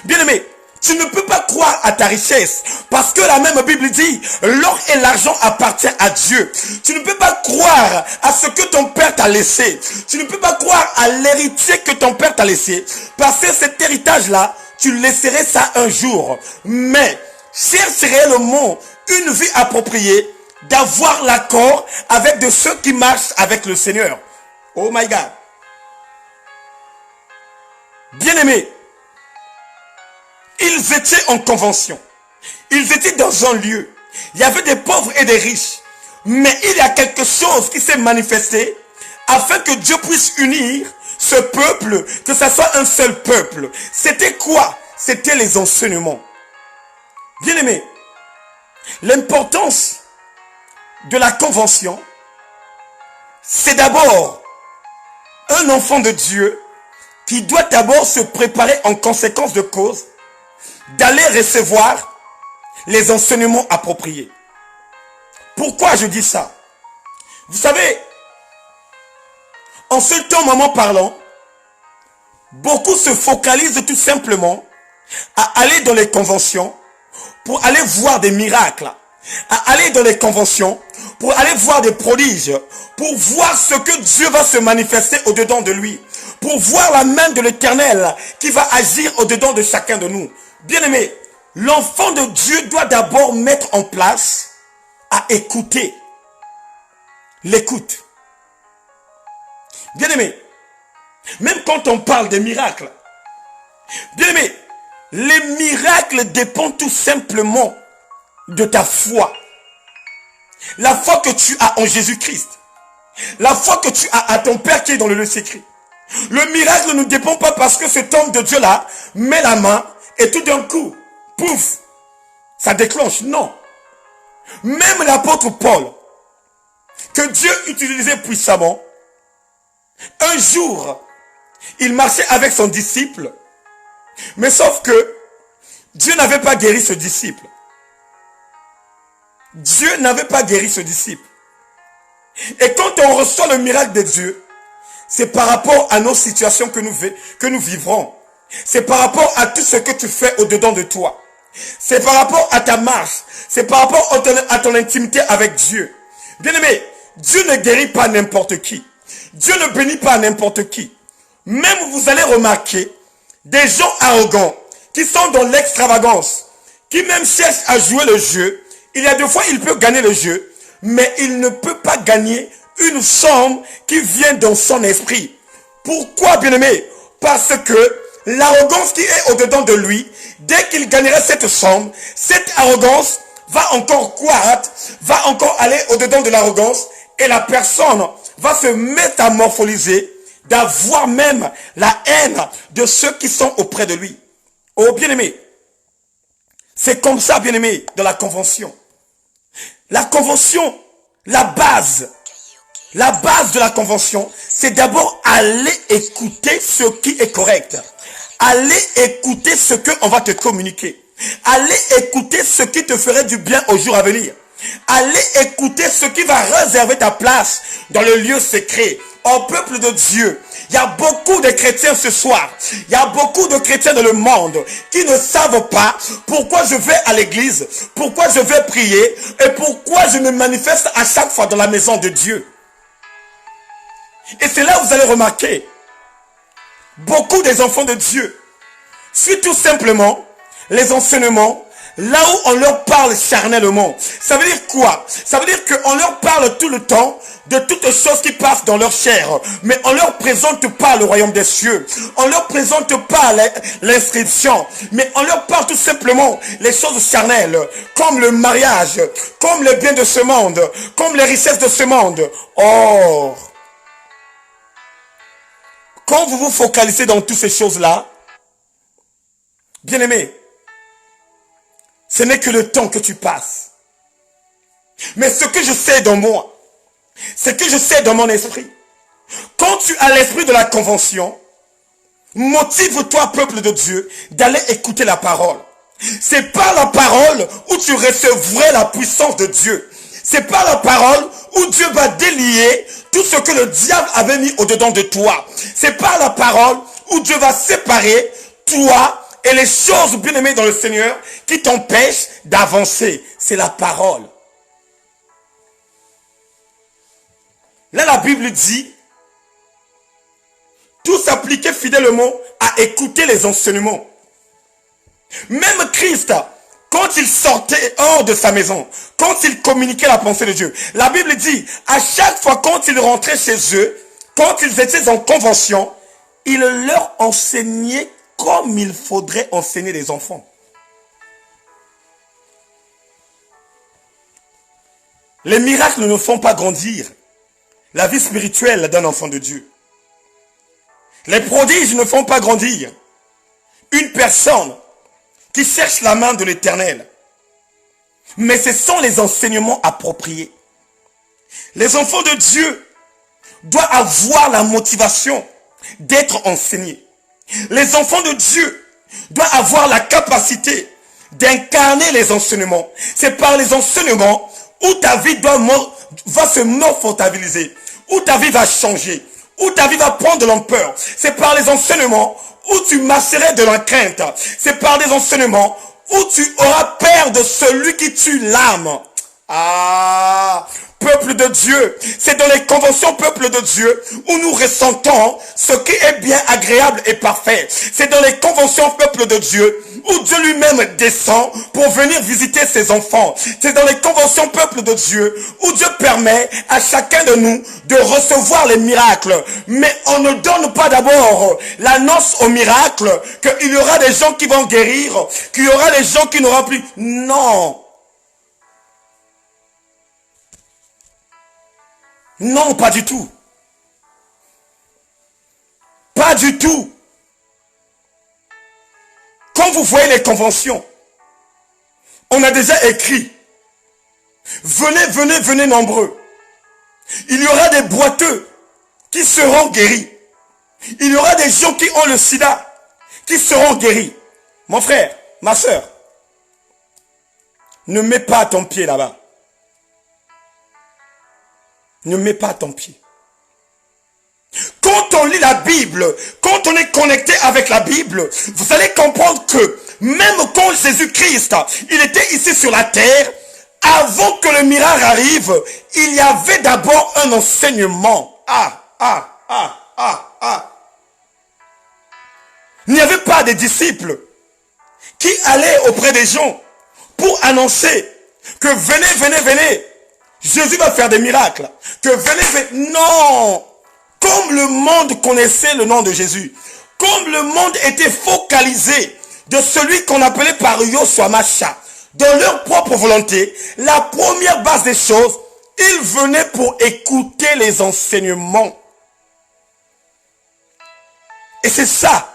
Bien-aimé, tu ne peux pas croire à ta richesse parce que la même Bible dit l'or et l'argent appartiennent à Dieu. Tu ne peux pas croire à ce que ton père t'a laissé. Tu ne peux pas croire à l'héritier que ton père t'a laissé parce que cet héritage-là, tu laisserais ça un jour. Mais cherche réellement une vie appropriée, d'avoir l'accord avec de ceux qui marchent avec le Seigneur. Oh my God. Bien-aimé, ils étaient en convention. Ils étaient dans un lieu. Il y avait des pauvres et des riches. Mais il y a quelque chose qui s'est manifesté afin que Dieu puisse unir ce peuple, que ce soit un seul peuple. C'était quoi? C'était les enseignements. Bien-aimé, l'importance de la convention, c'est d'abord un enfant de Dieu qui doit d'abord se préparer en conséquence de cause d'aller recevoir les enseignements appropriés. Pourquoi je dis ça? Vous savez, en ce temps, maman parlant, beaucoup se focalisent tout simplement à aller dans les conventions pour aller voir des miracles, à aller dans les conventions pour aller voir des prodiges, pour voir ce que Dieu va se manifester au-dedans de lui, pour voir la main de l'Éternel qui va agir au-dedans de chacun de nous. Bien-aimé, l'enfant de Dieu doit d'abord mettre en place à écouter. L'écoute. Bien-aimé, même quand on parle des miracles, bien-aimé, les miracles dépendent tout simplement de ta foi. La foi que tu as en Jésus-Christ. La foi que tu as à ton Père qui est dans le lieu secret. Le miracle ne dépend pas parce que cet homme de Dieu-là met la main et tout d'un coup, pouf, ça déclenche. Non. Même l'apôtre Paul, que Dieu utilisait puissamment, un jour, il marchait avec son disciple, mais sauf que Dieu n'avait pas guéri ce disciple. Dieu n'avait pas guéri ce disciple. Et quand on reçoit le miracle de Dieu, c'est par rapport à nos situations que nous vivrons. C'est par rapport à tout ce que tu fais au-dedans de toi. C'est par rapport à ta marche. C'est par rapport à ton intimité avec Dieu. Bien-aimé, Dieu ne guérit pas n'importe qui. Dieu ne bénit pas n'importe qui. Même vous allez remarquer des gens arrogants qui sont dans l'extravagance, qui même cherchent à jouer le jeu. Il y a des fois, il peut gagner le jeu, mais il ne peut pas gagner une somme qui vient dans son esprit. Pourquoi, bien-aimé? Parce que l'arrogance qui est au-dedans de lui, dès qu'il gagnerait cette somme, cette arrogance va encore croître, va encore aller au-dedans de l'arrogance, et la personne va se métamorpholiser, d'avoir même la haine de ceux qui sont auprès de lui. Oh, bien-aimé, c'est comme ça, bien-aimé, dans la convention. La convention, la base de la convention, c'est d'abord aller écouter ce qui est correct. Aller écouter ce qu'on va te communiquer. Aller écouter ce qui te ferait du bien au jour à venir. Aller écouter ce qui va réserver ta place dans le lieu secret. Au peuple de Dieu, il y a beaucoup de chrétiens ce soir. Il y a beaucoup de chrétiens dans le monde qui ne savent pas pourquoi je vais à l'église, pourquoi je vais prier et pourquoi je me manifeste à chaque fois dans la maison de Dieu. Et c'est là où vous allez remarquer, beaucoup des enfants de Dieu suivent tout simplement les enseignements là où on leur parle charnellement. Ça veut dire quoi? Ça veut dire qu'on leur parle tout le temps de toutes choses qui passent dans leur chair. Mais on leur présente pas le royaume des cieux. On leur présente pas l'inscription. Mais on leur parle tout simplement les choses charnelles. Comme le mariage, comme les biens de ce monde, comme les richesses de ce monde. Or, quand vous vous focalisez dans toutes ces choses-là, bien aimé, ce n'est que le temps que tu passes. Mais ce que je sais dans moi, ce que je sais dans mon esprit, quand tu as l'esprit de la convention, motive-toi, peuple de Dieu, d'aller écouter la parole. C'est par la parole où tu recevrais la puissance de Dieu. C'est par la parole où Dieu va délier tout ce que le diable avait mis au-dedans de toi. C'est par la parole où Dieu va séparer toi et les choses bien-aimées dans le Seigneur qui t'empêchent d'avancer. C'est la parole. Là, la Bible dit, tous appliquaient fidèlement à écouter les enseignements. Même Christ, quand il sortait hors de sa maison, quand il communiquait la pensée de Dieu, la Bible dit, à chaque fois quand il rentrait chez eux, quand ils étaient en convention, il leur enseignait comme il faudrait enseigner les enfants. Les miracles ne font pas grandir la vie spirituelle d'un enfant de Dieu. Les prodiges ne font pas grandir une personne qui cherche la main de l'Éternel. Mais ce sont les enseignements appropriés. Les enfants de Dieu doivent avoir la motivation d'être enseignés. Les enfants de Dieu doit avoir la capacité d'incarner les enseignements. C'est par les enseignements où ta vie va se morphotabiliser, où ta vie va changer, où ta vie va prendre de l'ampleur. C'est par les enseignements où tu marcherais de la crainte. C'est par les enseignements où tu auras peur de celui qui tue l'âme. Ah, peuple de Dieu, c'est dans les conventions peuple de Dieu où nous ressentons ce qui est bien, agréable et parfait. C'est dans les conventions peuple de Dieu où Dieu lui-même descend pour venir visiter ses enfants. C'est dans les conventions peuple de Dieu où Dieu permet à chacun de nous de recevoir les miracles. Mais on ne donne pas d'abord l'annonce au miracle qu'il y aura des gens qui vont guérir, qu'il y aura des gens qui n'auront plus. Non. Non, pas du tout. Pas du tout. Quand vous voyez les conventions, on a déjà écrit, venez, venez, venez nombreux. Il y aura des boiteux qui seront guéris. Il y aura des gens qui ont le sida qui seront guéris. Mon frère, ma soeur, ne mets pas ton pied là-bas. Ne mets pas ton pied. Quand on lit la Bible, quand on est connecté avec la Bible, vous allez comprendre que même quand Jésus-Christ, il était ici sur la terre, avant que le miracle arrive, il y avait d'abord un enseignement. Il n'y avait pas de disciples qui allaient auprès des gens pour annoncer que venez, venez, venez. Jésus va faire des miracles. Que venez, venez. Non. Comme le monde connaissait le nom de Jésus, comme le monde était focalisé de celui qu'on appelait par Yoshua Mashiach, dans leur propre volonté, la première base des choses, ils venaient pour écouter les enseignements. Et c'est ça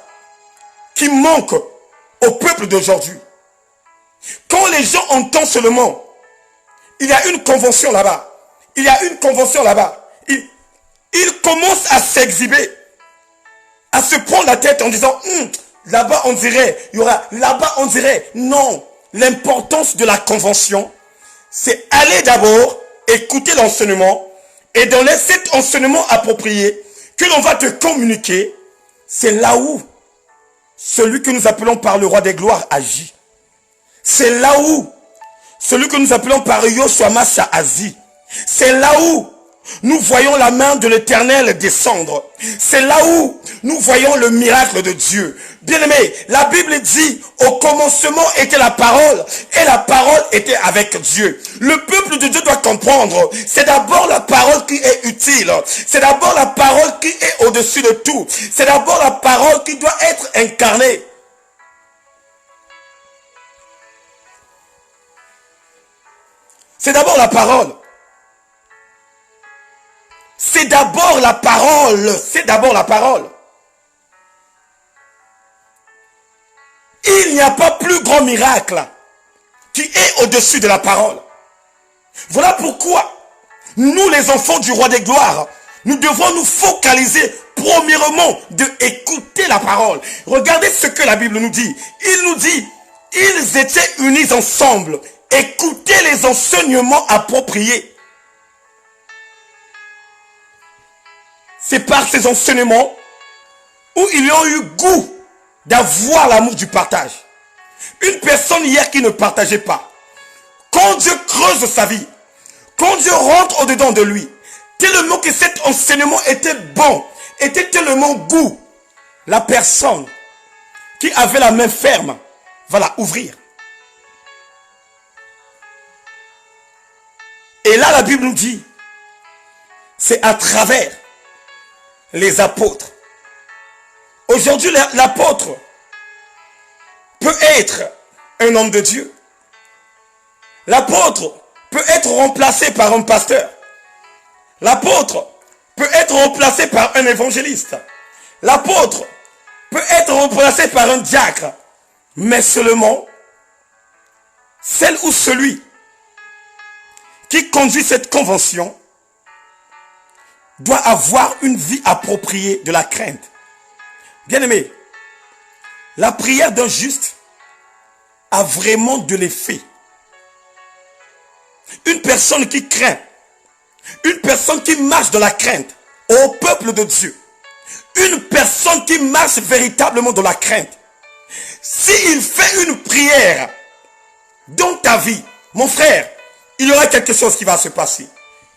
qui manque au peuple d'aujourd'hui. Quand les gens entendent seulement, il y a une convention là-bas. Il y a une convention là-bas. Il commence à s'exhiber, à se prendre la tête en disant, là-bas on dirait, il y aura, là-bas on dirait. Non, l'importance de la convention, c'est aller d'abord, écouter l'enseignement, et donner cet enseignement approprié que l'on va te communiquer. C'est là où celui que nous appelons par le roi des gloires agit. C'est là où celui que nous appelons par Yoshua Mashiach agit. C'est là où nous voyons la main de l'Éternel descendre. C'est là où nous voyons le miracle de Dieu. Bien-aimé, la Bible dit, au commencement était la parole, et la parole était avec Dieu. Le peuple de Dieu doit comprendre, c'est d'abord la parole qui est utile. C'est d'abord la parole qui est au-dessus de tout. C'est d'abord la parole qui doit être incarnée. C'est d'abord la parole. C'est d'abord la parole. C'est d'abord la parole. Il n'y a pas plus grand miracle qui est au-dessus de la parole. Voilà pourquoi nous, les enfants du roi des gloires, nous devons nous focaliser premièrement de écouter la parole. Regardez ce que la Bible nous dit. Il nous dit, ils étaient unis ensemble. Écoutez les enseignements appropriés. C'est par ces enseignements où ils ont eu goût d'avoir l'amour du partage. Une personne hier qui ne partageait pas. Quand Dieu creuse sa vie, quand Dieu rentre au-dedans de lui, tellement que cet enseignement était bon, était tellement goût, la personne qui avait la main ferme va la ouvrir. Et là, la Bible nous dit, c'est à travers les apôtres. Aujourd'hui, l'apôtre peut être un homme de Dieu. L'apôtre peut être remplacé par un pasteur. L'apôtre peut être remplacé par un évangéliste. L'apôtre peut être remplacé par un diacre. Mais seulement, celle ou celui qui conduit cette convention doit avoir une vie appropriée de la crainte. Bien-aimé, La prière d'un juste a vraiment de l'effet. Une personne qui craint, une personne qui marche dans la crainte au peuple de Dieu, une personne qui marche véritablement dans la crainte, s'il fait une prière dans ta vie, mon frère, il y aura quelque chose qui va se passer.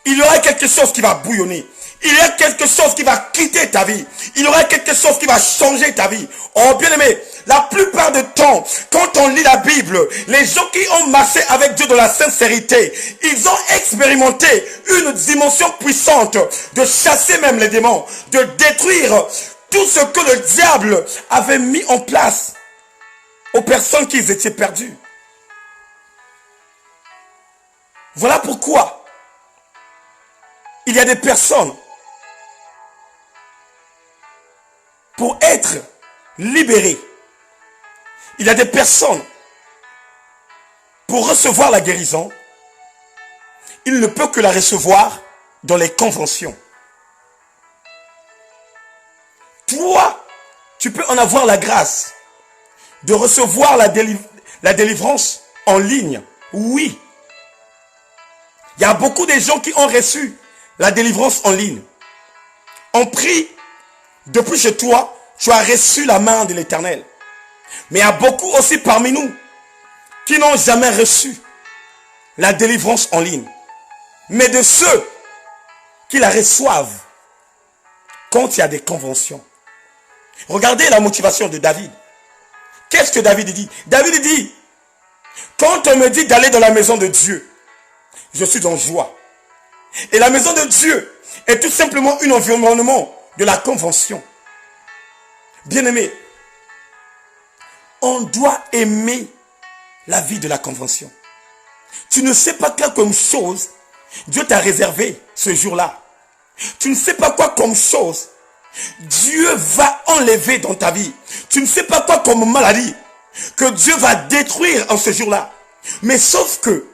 Il y aura quelque chose qui va bouillonner. Il y a quelque chose qui va quitter ta vie. Il y aura quelque chose qui va changer ta vie. Oh bien-aimé, la plupart du temps, quand on lit la Bible, les gens qui ont marché avec Dieu dans la sincérité, ils ont expérimenté une dimension puissante de chasser même les démons, de détruire tout ce que le diable avait mis en place aux personnes qui étaient perdues. Voilà pourquoi il y a des personnes, pour être libérées, il y a des personnes, pour recevoir la guérison, il ne peut que la recevoir dans les conventions. Toi, tu peux en avoir la grâce de recevoir la délivrance en ligne. Oui. Il y a beaucoup de gens qui ont reçu la délivrance en ligne. On prie depuis chez toi, tu as reçu la main de l'Éternel. Mais il y a beaucoup aussi parmi nous qui n'ont jamais reçu la délivrance en ligne. Mais de ceux qui la reçoivent quand il y a des conventions. Regardez la motivation de David. Qu'est-ce que David dit? David dit, quand on me dit d'aller dans la maison de Dieu, je suis en joie. Et la maison de Dieu est tout simplement un environnement de la convention. Bien-aimé, on doit aimer la vie de la convention. Tu ne sais pas quoi comme chose Dieu t'a réservé ce jour-là. Tu ne sais pas quoi comme chose Dieu va enlever dans ta vie. Tu ne sais pas quoi comme maladie que Dieu va détruire en ce jour-là. Mais sauf que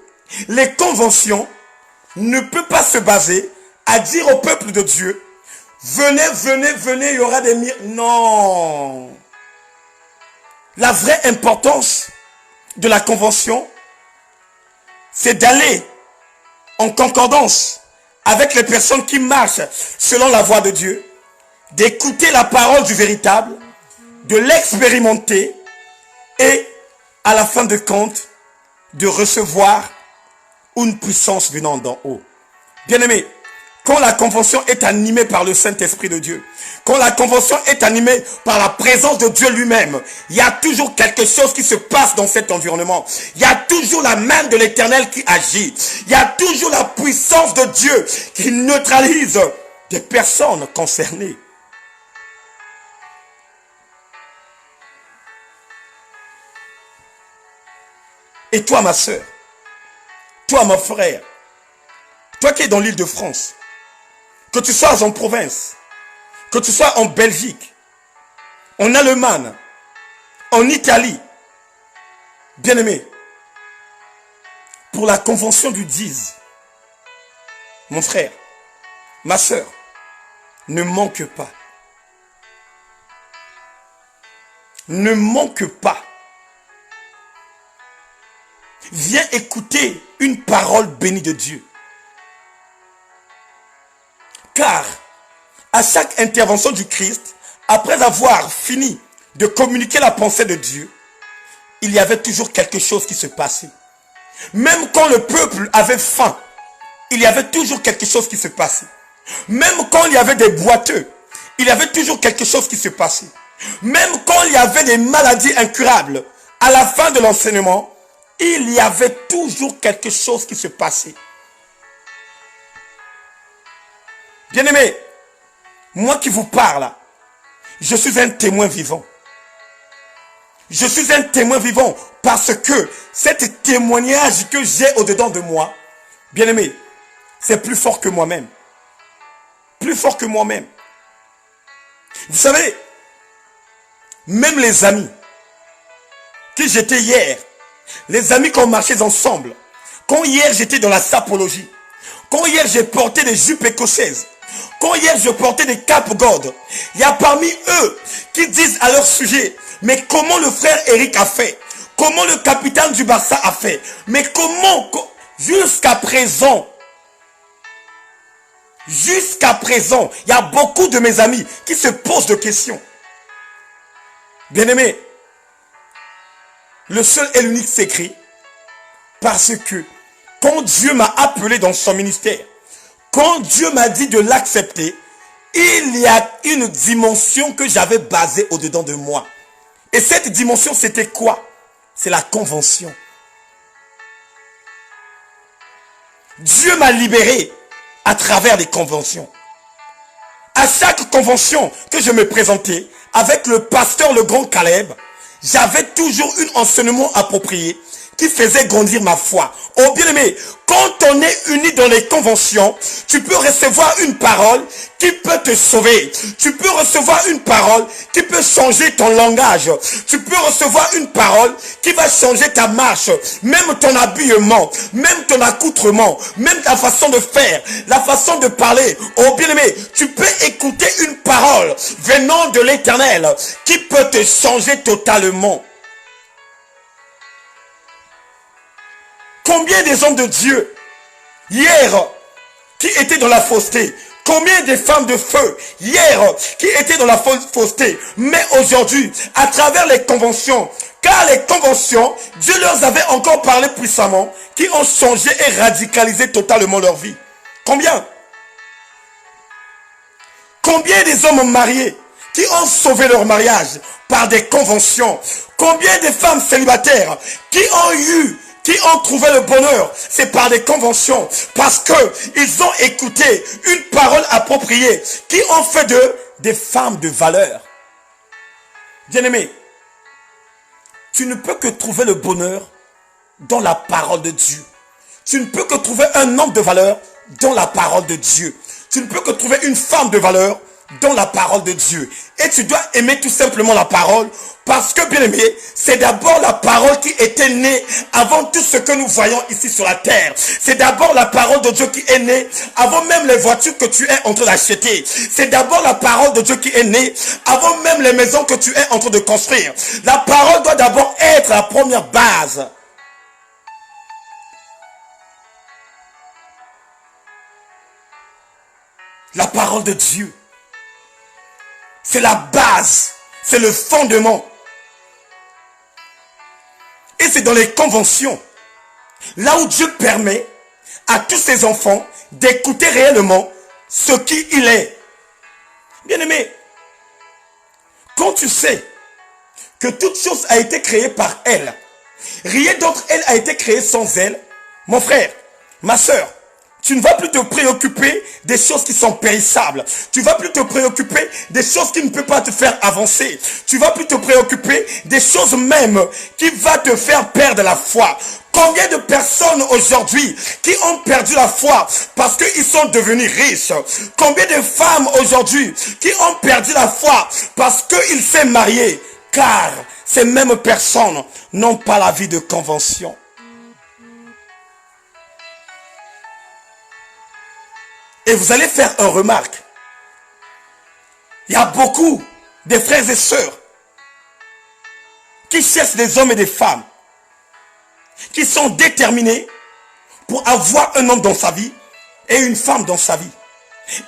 les conventions ne peuvent pas se baser à dire au peuple de Dieu, venez, venez, venez, il y aura des miracles. Non. La vraie importance de la convention, c'est d'aller en concordance avec les personnes qui marchent selon la voie de Dieu, d'écouter la parole du véritable, de l'expérimenter et à la fin de compte, de recevoir une puissance venant d'en haut. Bien-aimé, quand la convention est animée par le Saint-Esprit de Dieu, quand la convention est animée par la présence de Dieu lui-même, il y a toujours quelque chose qui se passe dans cet environnement. Il y a toujours la main de l'Éternel qui agit. Il y a toujours la puissance de Dieu qui neutralise des personnes concernées. Et toi, ma soeur, toi, mon frère, toi qui es dans l'île de France, que tu sois en province, que tu sois en Belgique, en Allemagne, en Italie, bien-aimé, pour la convention du 10, mon frère, ma soeur, ne manque pas. Ne manque pas. Viens écouter une parole bénie de Dieu. Car à chaque intervention du Christ, après avoir fini de communiquer la pensée de Dieu, il y avait toujours quelque chose qui se passait. Même quand le peuple avait faim, il y avait toujours quelque chose qui se passait. Même quand il y avait des boiteux, il y avait toujours quelque chose qui se passait. Même quand il y avait des maladies incurables, à la fin de l'enseignement, il y avait toujours quelque chose qui se passait. Bien-aimé, moi qui vous parle, je suis un témoin vivant. Je suis un témoin vivant parce que cet témoignage que j'ai au-dedans de moi, bien-aimé, c'est plus fort que moi-même. Plus fort que moi-même. Vous savez, même les amis qui j'étais hier, les amis qu'on marchait ensemble, quand hier j'étais dans la sapologie, quand hier j'ai porté des jupes écossaises, quand hier je portais des capes gold, il y a parmi eux qui disent à leur sujet, Mais comment le frère Eric a fait? Comment le capitaine du Barça a fait? Mais comment, jusqu'à présent, il y a beaucoup de mes amis qui se posent des questions. Bien-aimé, le seul et l'unique secret, parce que quand Dieu m'a appelé dans son ministère, quand Dieu m'a dit de l'accepter, il y a une dimension que j'avais basée au-dedans de moi. Et cette dimension, c'était quoi? C'est la convention. Dieu m'a libéré à travers les conventions. À chaque convention que je me présentais, avec le pasteur le grand Caleb, j'avais toujours un enseignement approprié qui faisait grandir ma foi. Oh bien-aimé, quand on est unis dans les conventions, tu peux recevoir une parole qui peut te sauver. Tu peux recevoir une parole qui peut changer ton langage. Tu peux recevoir une parole qui va changer ta marche, même ton habillement, même ton accoutrement, même ta façon de faire, la façon de parler. Oh bien-aimé, tu peux écouter une parole venant de l'Éternel qui peut te changer totalement. Combien des hommes de Dieu, hier, qui étaient dans la fausseté, combien de femmes de feu, hier, qui étaient dans la fausseté, mais aujourd'hui, à travers les conventions, car les conventions, Dieu leur avait encore parlé puissamment, qui ont changé et radicalisé totalement leur vie. Combien? Combien des hommes mariés qui ont sauvé leur mariage par des conventions? Combien de femmes célibataires qui ont trouvé le bonheur? C'est par des conventions, parce que ils ont écouté une parole appropriée, qui ont fait d'eux des femmes de valeur. Bien-aimé, tu ne peux que trouver le bonheur dans la parole de Dieu. Tu ne peux que trouver un homme de valeur dans la parole de Dieu. Tu ne peux que trouver une femme de valeur dans la parole de Dieu. Et tu dois aimer tout simplement la parole, parce que, bien aimé, c'est d'abord la parole qui était née avant tout ce que nous voyons ici sur la terre. C'est d'abord la parole de Dieu qui est née avant même les voitures que tu es en train d'acheter. C'est d'abord la parole de Dieu qui est née avant même les maisons que tu es en train de construire. La parole doit d'abord être la première base. La parole de Dieu, c'est la base, c'est le fondement. Et c'est dans les conventions, là où Dieu permet à tous ses enfants d'écouter réellement ce qu'il est. Bien-aimé, quand tu sais que toute chose a été créée par elle, rien d'autre elle a été créée sans elle, mon frère, ma soeur, tu ne vas plus te préoccuper des choses qui sont périssables. Tu ne vas plus te préoccuper des choses qui ne peuvent pas te faire avancer. Tu ne vas plus te préoccuper des choses même qui vont te faire perdre la foi. Combien de personnes aujourd'hui qui ont perdu la foi parce qu'ils sont devenus riches? Combien de femmes aujourd'hui qui ont perdu la foi parce qu'ils s'est mariés? Car ces mêmes personnes n'ont pas la vie de convention. Et vous allez faire une remarque. Il y a beaucoup de frères et sœurs qui cherchent des hommes et des femmes qui sont déterminés pour avoir un homme dans sa vie et une femme dans sa vie.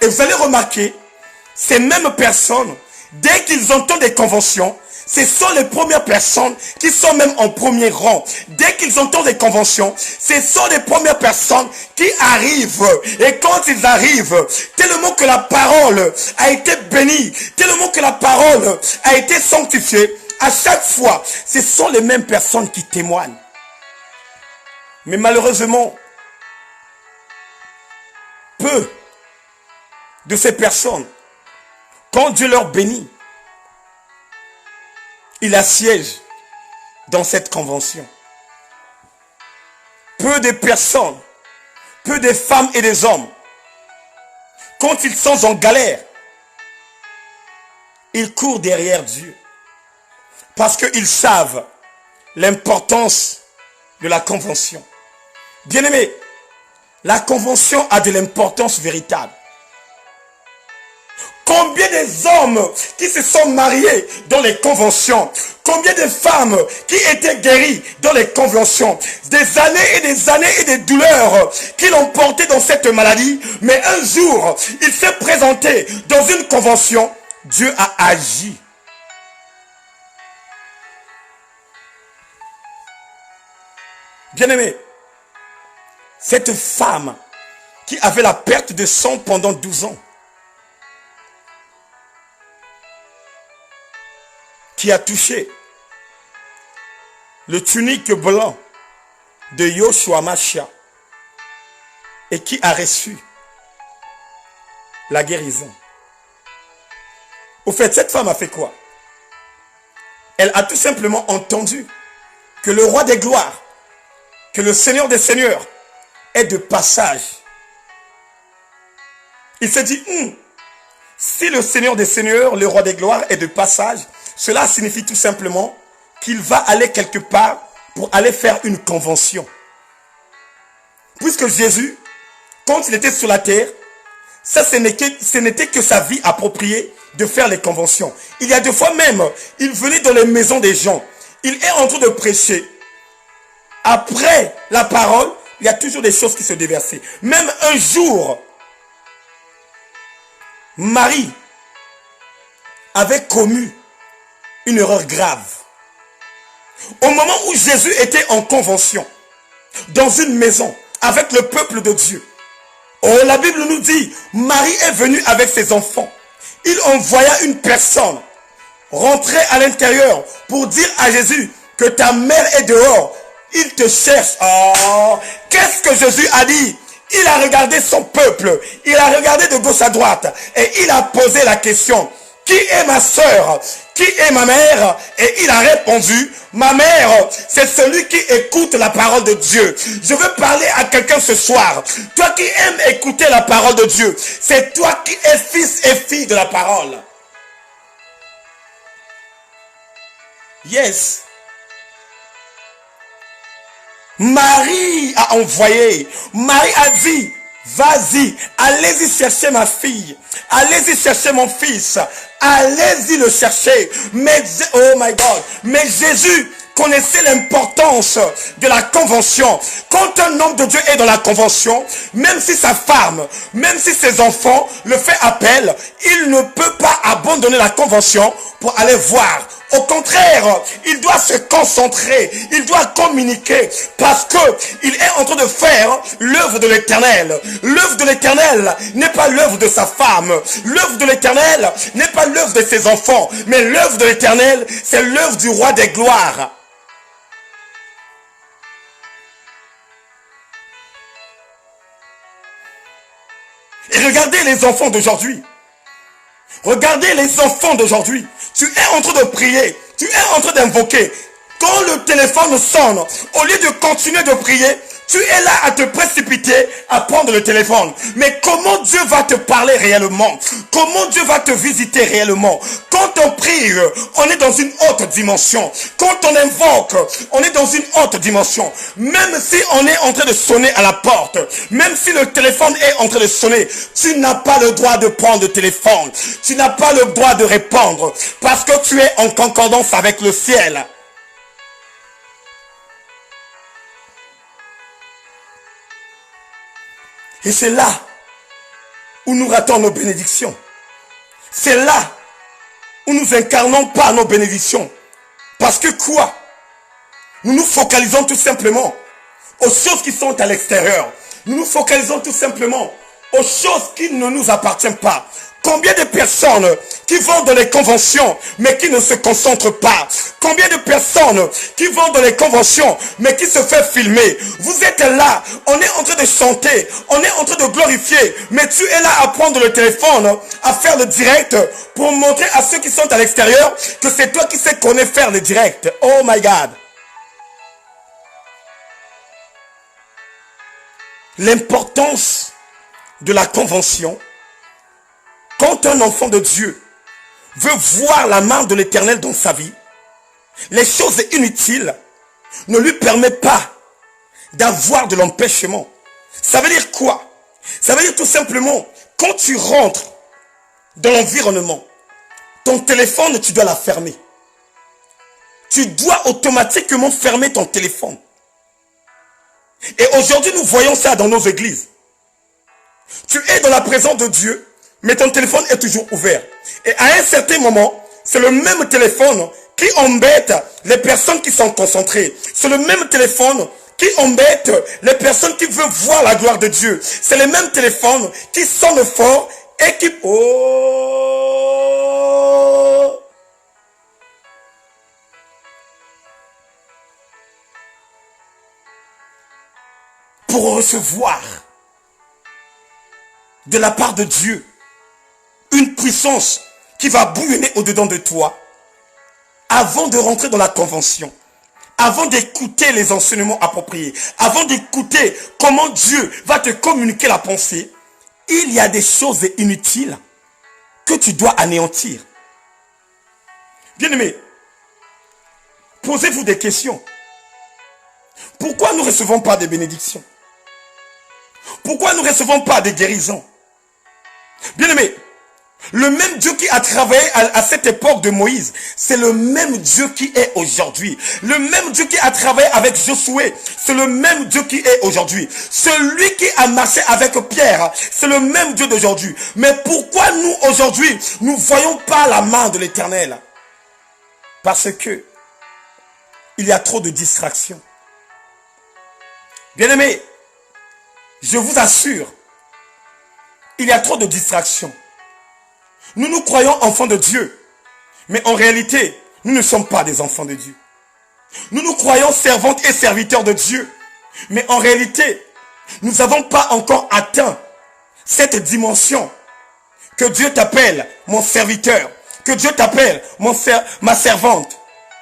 Et vous allez remarquer, ces mêmes personnes, dès qu'ils entendent des conventions, ce sont les premières personnes qui sont même en premier rang. Dès qu'ils entendent des conventions, ce sont les premières personnes qui arrivent. Et quand ils arrivent, tellement que la parole a été bénie, tellement que la parole a été sanctifiée, à chaque fois, ce sont les mêmes personnes qui témoignent. Mais malheureusement, peu de ces personnes, quand Dieu leur bénit, il assiège dans cette convention. Peu de personnes, peu de femmes et des hommes, quand ils sont en galère, ils courent derrière Dieu. Parce qu'ils savent l'importance de la convention. Bien-aimé, la convention a de l'importance véritable. Combien des hommes qui se sont mariés dans les conventions? Combien de femmes qui étaient guéries dans les conventions? Des années et des années et des douleurs qui l'ont porté dans cette maladie. Mais un jour, il s'est présenté dans une convention. Dieu a agi. Bien-aimé, cette femme qui avait la perte de sang pendant 12 ans, qui a touché le tunique blanc de Yoshua Mashiach et qui a reçu la guérison. Au fait, cette femme a fait quoi? Elle a tout simplement entendu que le roi des gloires, que le Seigneur des seigneurs est de passage. Il s'est dit, si le Seigneur des seigneurs, le roi des gloires est de passage, cela signifie tout simplement qu'il va aller quelque part pour aller faire une convention. Puisque Jésus, quand il était sur la terre, ça ce n'était que sa vie appropriée de faire les conventions. Il y a des fois même, il venait dans les maisons des gens. Il est en train de prêcher. Après la parole, il y a toujours des choses qui se déversaient. Même un jour, Marie avait commis une erreur grave. Au moment où Jésus était en convention, dans une maison, avec le peuple de Dieu, la Bible nous dit, Marie est venue avec ses enfants. Il envoya une personne rentrer à l'intérieur pour dire à Jésus que ta mère est dehors. Il te cherche. Oh, qu'est-ce que Jésus a dit? Il a regardé son peuple. Il a regardé de gauche à droite. Et il a posé la question. Qui est ma soeur? Qui est ma mère? Et il a répondu, ma mère, c'est celui qui écoute la parole de Dieu. Je veux parler à quelqu'un ce soir. Toi qui aimes écouter la parole de Dieu, c'est toi qui es fils et fille de la parole. Yes. Marie a envoyé. Marie a dit, vas-y, allez-y chercher ma fille. Allez-y chercher mon fils. Allez-y le chercher. Mais, oh my God. Mais Jésus connaissait l'importance de la convention. Quand un homme de Dieu est dans la convention, même si sa femme, même si ses enfants le fait appel, il ne peut pas abandonner la convention pour aller voir. Au contraire, il doit se concentrer, il doit communiquer parce que il est en train de faire l'œuvre de l'Éternel. L'œuvre de l'Éternel n'est pas l'œuvre de sa femme. L'œuvre de l'Éternel n'est pas l'œuvre de ses enfants. Mais l'œuvre de l'Éternel, c'est l'œuvre du roi des gloires. Et regardez les enfants d'aujourd'hui. Regardez les enfants d'aujourd'hui. Tu es en train de prier. Tu es en train d'invoquer. Quand le téléphone sonne, au lieu de continuer de prier, tu es là à te précipiter à prendre le téléphone. Mais comment Dieu va te parler réellement? Comment Dieu va te visiter réellement? Quand on prie, on est dans une haute dimension. Quand on invoque, on est dans une haute dimension. Même si on est en train de sonner à la porte, même si le téléphone est en train de sonner, tu n'as pas le droit de prendre le téléphone. Tu n'as pas le droit de répondre parce que tu es en concordance avec le ciel. Et c'est là où nous ratons nos bénédictions. C'est là où nous incarnons pas nos bénédictions. Parce que quoi? Nous nous focalisons tout simplement aux choses qui sont à l'extérieur. Nous nous focalisons tout simplement aux choses qui ne nous appartiennent pas. Combien de personnes qui vont dans les conventions mais qui ne se concentrent pas? Combien de personnes qui vont dans les conventions mais qui se fait filmer? Vous êtes là, on est en train de chanter, on est en train de glorifier, mais tu es là à prendre le téléphone, à faire le direct pour montrer à ceux qui sont à l'extérieur que c'est toi qui sais connaître faire le direct. Oh my God. L'importance de la convention. Quand un enfant de Dieu veut voir la main de l'Éternel dans sa vie, les choses inutiles ne lui permettent pas d'avoir de l'empêchement. Ça veut dire quoi? Ça veut dire tout simplement, quand tu rentres dans l'environnement, ton téléphone, tu dois la fermer. Tu dois automatiquement fermer ton téléphone. Et aujourd'hui, nous voyons ça dans nos églises. Tu es dans la présence de Dieu, mais ton téléphone est toujours ouvert. Et à un certain moment, c'est le même téléphone qui embête les personnes qui sont concentrées. C'est le même téléphone qui embête les personnes qui veulent voir la gloire de Dieu. C'est le même téléphone qui sonne fort et qui... Oh! Pour recevoir de la part de Dieu une puissance qui va bouillonner au-dedans de toi, avant de rentrer dans la convention, avant d'écouter les enseignements appropriés, avant d'écouter comment Dieu va te communiquer la pensée, il y a des choses inutiles que tu dois anéantir. Bien-aimés, posez-vous des questions. Pourquoi nous ne recevons pas des bénédictions? Pourquoi nous ne recevons pas des guérisons? Bien-aimés, le même Dieu qui a travaillé à cette époque de Moïse, c'est le même Dieu qui est aujourd'hui. Le même Dieu qui a travaillé avec Josué, c'est le même Dieu qui est aujourd'hui. Celui qui a marché avec Pierre, c'est le même Dieu d'aujourd'hui. Mais pourquoi nous aujourd'hui, nous ne voyons pas la main de l'Éternel? Parce que il y a trop de distractions. Bien-aimés, je vous assure, il y a trop de distractions. Nous nous croyons enfants de Dieu, mais en réalité, nous ne sommes pas des enfants de Dieu. Nous nous croyons servantes et serviteurs de Dieu, mais en réalité, nous n'avons pas encore atteint cette dimension que Dieu t'appelle mon serviteur, que Dieu t'appelle ma servante.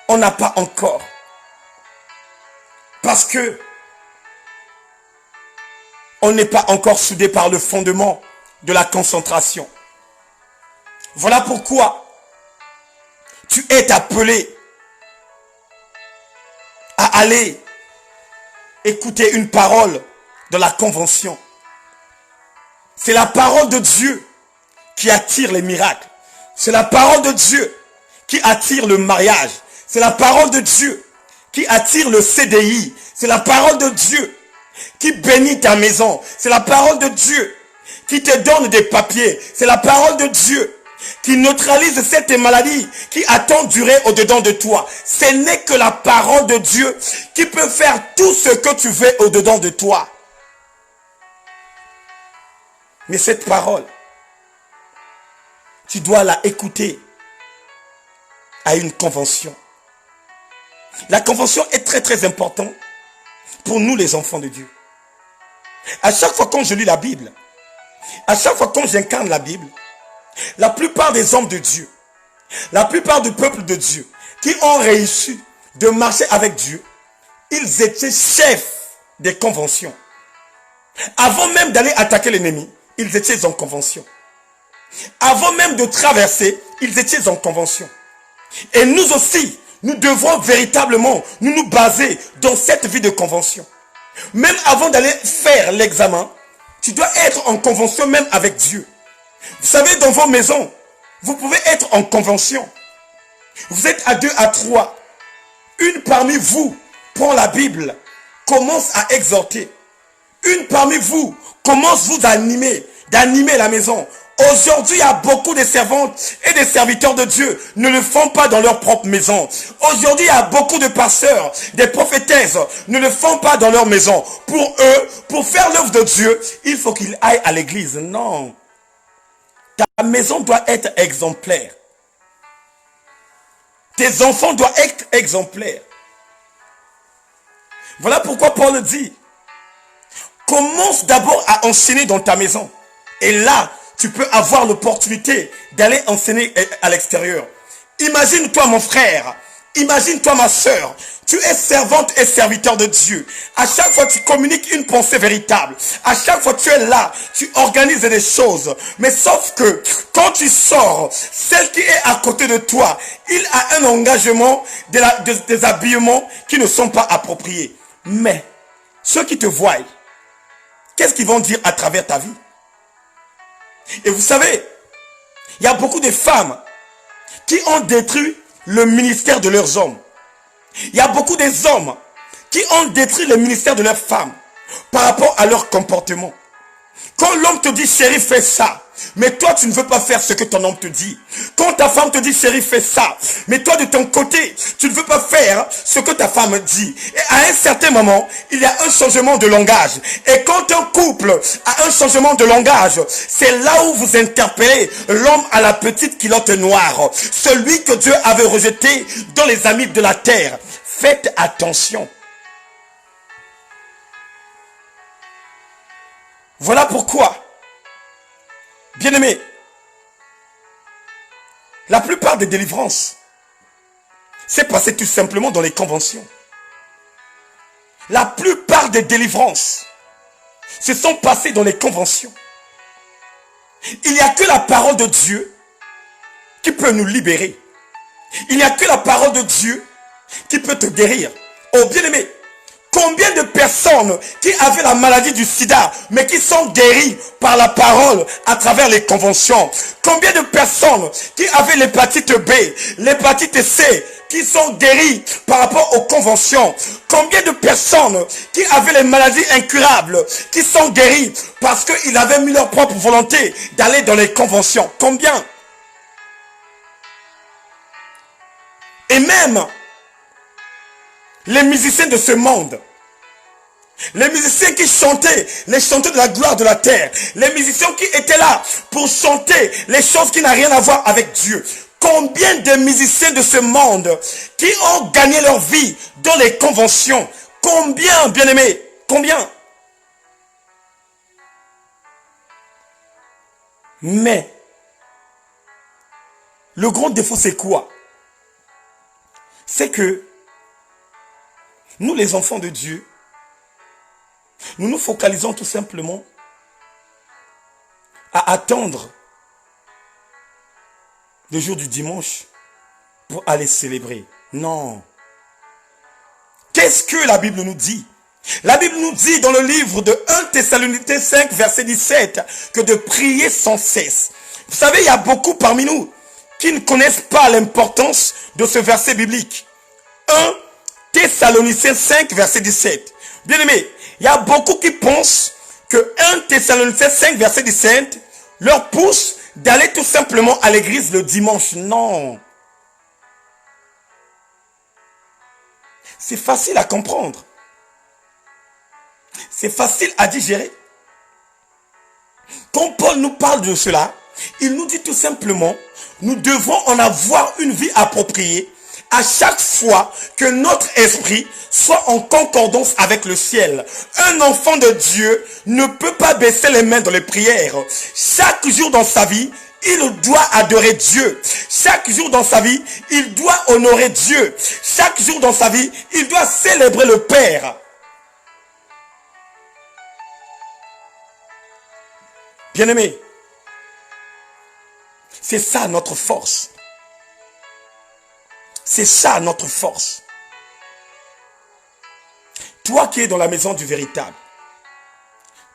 On n'a pas encore. Parce que on n'est pas encore soudé par le fondement de la concentration. Voilà pourquoi tu es appelé à aller écouter une parole de la convention. C'est la parole de Dieu qui attire les miracles. C'est la parole de Dieu qui attire le mariage. C'est la parole de Dieu qui attire le CDI. C'est la parole de Dieu qui bénit ta maison. C'est la parole de Dieu qui te donne des papiers. C'est la parole de Dieu qui neutralise cette maladie qui a tant duré au-dedans de toi. Ce n'est que la parole de Dieu qui peut faire tout ce que tu veux au-dedans de toi. Mais cette parole, tu dois la écouter à une convention. La convention est très très importante pour nous les enfants de Dieu. À chaque fois quand je lis la Bible, à chaque fois quand j'incarne la Bible, la plupart des hommes de Dieu, la plupart du peuple de Dieu qui ont réussi de marcher avec Dieu, ils étaient chefs des conventions. Avant même d'aller attaquer l'ennemi, ils étaient en convention. Avant même de traverser, ils étaient en convention. Et nous aussi, nous devons véritablement nous baser dans cette vie de convention. Même avant d'aller faire l'examen, tu dois être en convention même avec Dieu. Vous savez, dans vos maisons, vous pouvez être en convention. Vous êtes à 2, à 3. Une parmi vous prend la Bible, commence à exhorter. Une parmi vous commence vous d'animer la maison. Aujourd'hui, il y a beaucoup de servantes et de serviteurs de Dieu ne le font pas dans leur propre maison. Aujourd'hui, il y a beaucoup de pasteurs, des prophétesses ne le font pas dans leur maison. Pour eux, pour faire l'œuvre de Dieu, il faut qu'ils aillent à l'église. Non. Ta maison doit être exemplaire. Tes enfants doivent être exemplaires. Voilà pourquoi Paul dit, commence d'abord à enseigner dans ta maison. Et là, tu peux avoir l'opportunité d'aller enseigner à l'extérieur. Imagine-toi mon frère, imagine-toi ma soeur, tu es servante et serviteur de Dieu. À chaque fois tu communiques une pensée véritable. À chaque fois tu es là, tu organises des choses. Mais sauf que quand tu sors, celle qui est à côté de toi, il a un engagement des habillements qui ne sont pas appropriés. Mais ceux qui te voient, qu'est-ce qu'ils vont dire à travers ta vie? Et vous savez, Il y a beaucoup de femmes qui ont détruit le ministère de leurs hommes. Il y a beaucoup des hommes qui ont détruit le ministère de leurs femmes par rapport à leur comportement. Quand l'homme te dit chérie fais ça, mais toi tu ne veux pas faire ce que ton homme te dit. Quand ta femme te dit chérie fais ça, mais toi de ton côté tu ne veux pas faire ce que ta femme dit. Et à un certain moment, il y a un changement de langage. Et quand un couple a un changement de langage, c'est là où vous interpellez l'homme à la petite culotte noire, celui que Dieu avait rejeté dans les amis de la terre. Faites attention. Voilà pourquoi, bien-aimés, la plupart des délivrances s'est passé tout simplement dans les conventions. La plupart des délivrances se sont passées dans les conventions. Il n'y a que la parole de Dieu qui peut nous libérer. Il n'y a que la parole de Dieu qui peut te guérir. Oh bien-aimé, combien de personnes qui avaient la maladie du sida, mais qui sont guéries par la parole à travers les conventions? Combien de personnes qui avaient l'hépatite B, l'hépatite C, qui sont guéries par rapport aux conventions? Combien de personnes qui avaient les maladies incurables, qui sont guéries parce qu'ils avaient mis leur propre volonté d'aller dans les conventions? Combien? Et même les musiciens de ce monde, les musiciens qui chantaient les chanteurs de la gloire de la terre, les musiciens qui étaient là pour chanter les choses qui n'ont rien à voir avec Dieu. Combien de musiciens de ce monde qui ont gagné leur vie dans les conventions? Combien, bien-aimés? Combien? Mais le grand défaut, c'est quoi? C'est que nous, les enfants de Dieu, nous nous focalisons tout simplement à attendre le jour du dimanche pour aller célébrer. Non. Qu'est-ce que la Bible nous dit? La Bible nous dit dans le livre de 1 Thessaloniciens 5, verset 17, que de prier sans cesse. Vous savez, il y a beaucoup parmi nous qui ne connaissent pas l'importance de ce verset biblique. 1 Thessaloniciens 5, verset 17. Bien aimé, il y a beaucoup qui pensent que 1 Thessaloniciens 5, verset 17 leur pousse d'aller tout simplement à l'église le dimanche. Non. C'est facile à comprendre. C'est facile à digérer. Quand Paul nous parle de cela, il nous dit tout simplement, nous devons en avoir une vie appropriée à chaque fois que notre esprit soit en concordance avec le ciel. Un enfant de Dieu ne peut pas baisser les mains dans les prières. Chaque jour dans sa vie, il doit adorer Dieu. Chaque jour dans sa vie, il doit honorer Dieu. Chaque jour dans sa vie, il doit célébrer le Père. Bien-aimés, c'est ça notre force. C'est ça notre force. Toi qui es dans la maison du véritable,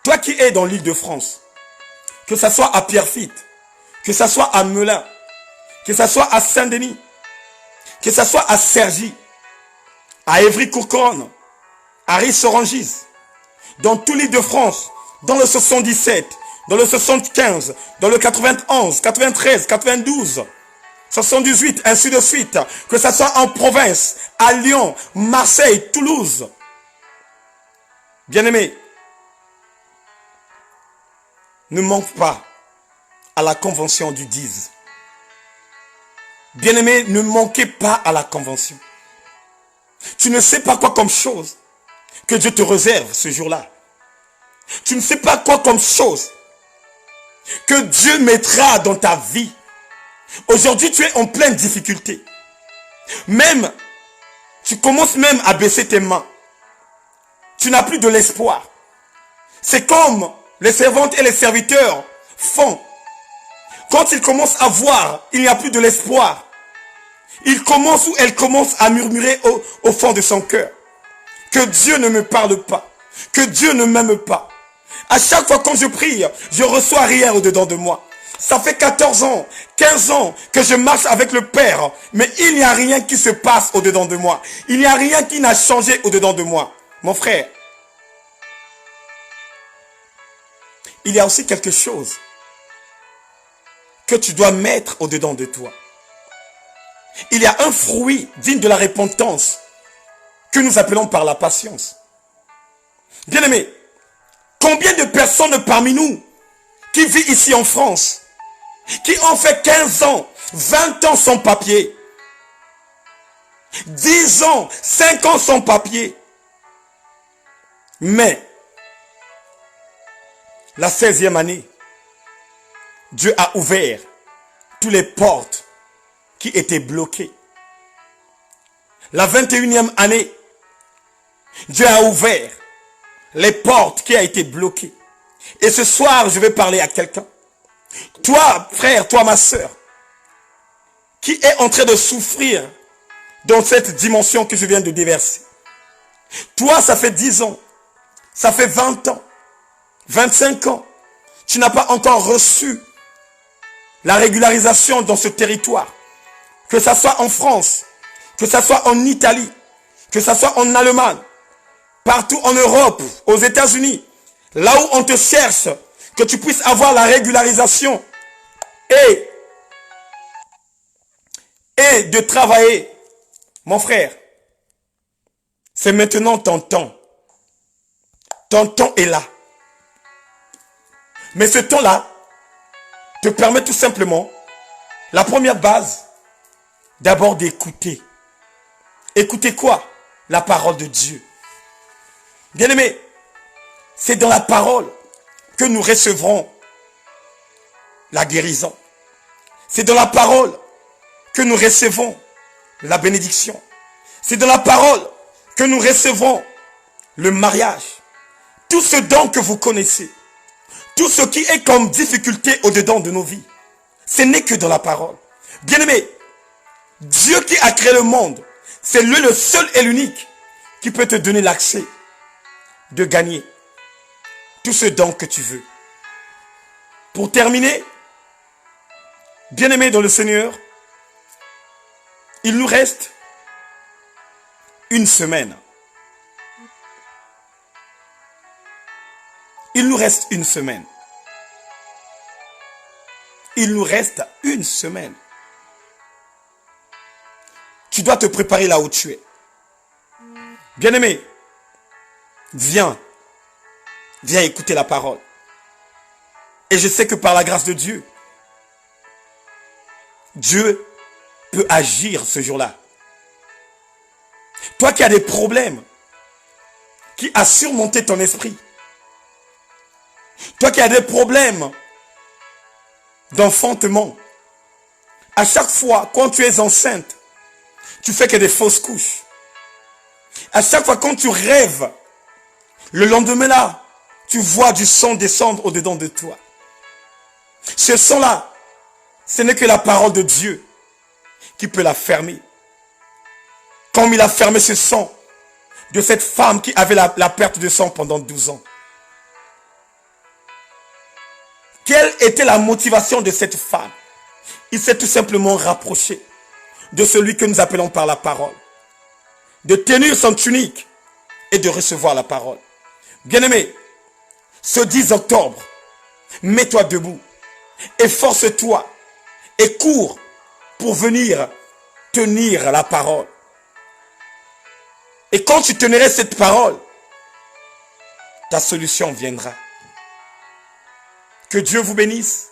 toi qui es dans l'Île-de-France, que ce soit à Pierrefitte, que ce soit à Melun, que ce soit à Saint-Denis, que ce soit à Cergy, à Évry-Courcouronnes, à Ris-Orangis, dans tout l'Île-de-France, dans le 77, dans le 75, dans le 91, 93, 92, 78, ainsi de suite, que ce soit en province, à Lyon, Marseille, Toulouse. Bien-aimés, ne manque pas à la convention du 10. Bien-aimés, ne manquez pas à la convention. Tu ne sais pas quoi comme chose que Dieu te réserve ce jour-là. Tu ne sais pas quoi comme chose que Dieu mettra dans ta vie. Aujourd'hui, tu es en pleine difficulté. Même, tu commences même à baisser tes mains. Tu n'as plus de l'espoir. C'est comme les servantes et les serviteurs font. Quand ils commencent à voir, il n'y a plus de l'espoir. Il commence ou elle commence à murmurer au fond de son cœur que Dieu ne me parle pas, que Dieu ne m'aime pas. À chaque fois quand je prie, je reçois rien au-dedans de moi. Ça fait 14 ans, 15 ans que je marche avec le Père, mais il n'y a rien qui se passe au-dedans de moi. Il n'y a rien qui n'a changé au-dedans de moi. Mon frère, il y a aussi quelque chose que tu dois mettre au-dedans de toi. Il y a un fruit digne de la repentance que nous appelons par la patience. Bien-aimés, combien de personnes parmi nous qui vivent ici en France, qui ont fait 15 ans, 20 ans sans papier, 10 ans, 5 ans sans papier, mais la 16e année, Dieu a ouvert toutes les portes qui étaient bloquées. La 21e année, Dieu a ouvert les portes qui ont été bloquées. Et ce soir, je vais parler à quelqu'un. Toi, frère, toi, ma soeur, qui est en train de souffrir dans cette dimension que je viens de déverser. Toi, ça fait 10 ans, ça fait 20 ans, 25 ans. Tu n'as pas encore reçu la régularisation dans ce territoire. Que ça soit en France, que ça soit en Italie, que ça soit en Allemagne, partout en Europe, aux États-Unis, là où on te cherche, que tu puisses avoir la régularisation et de travailler. Mon frère, c'est maintenant ton temps. Ton temps est là. Mais ce temps-là te permet tout simplement, la première base, d'abord d'écouter. Écouter quoi? La parole de Dieu. Bien-aimé, c'est dans la parole que nous recevrons la guérison. C'est dans la parole que nous recevons la bénédiction. C'est dans la parole que nous recevrons le mariage. Tout ce don que vous connaissez, tout ce qui est comme difficulté au-dedans de nos vies, ce n'est que dans la parole. Bien-aimé, Dieu qui a créé le monde, c'est lui le seul et l'unique qui peut te donner l'accès de gagner tout ce don que tu veux. Pour terminer, bien-aimé dans le Seigneur, il nous reste une semaine. Il nous reste une semaine. Il nous reste une semaine. Tu dois te préparer là où tu es. Bien-aimé, viens. Viens écouter la parole. Et je sais que par la grâce de Dieu, Dieu peut agir ce jour-là. Toi qui as des problèmes, qui as surmonté ton esprit, toi qui as des problèmes d'enfantement, à chaque fois quand tu es enceinte, tu fais que des fausses couches. À chaque fois quand tu rêves, le lendemain là, tu vois du sang descendre au-dedans de toi. Ce sang-là, ce n'est que la parole de Dieu qui peut la fermer. Comme il a fermé ce sang de cette femme qui avait la perte de sang pendant 12 ans. Quelle était la motivation de cette femme? Il s'est tout simplement rapproché de celui que nous appelons par la parole. De tenir son tunique et de recevoir la parole. Bien-aimé, ce 10 octobre, mets-toi debout, efforce-toi et cours pour venir tenir la parole. Et quand tu tiendras cette parole, ta solution viendra. Que Dieu vous bénisse.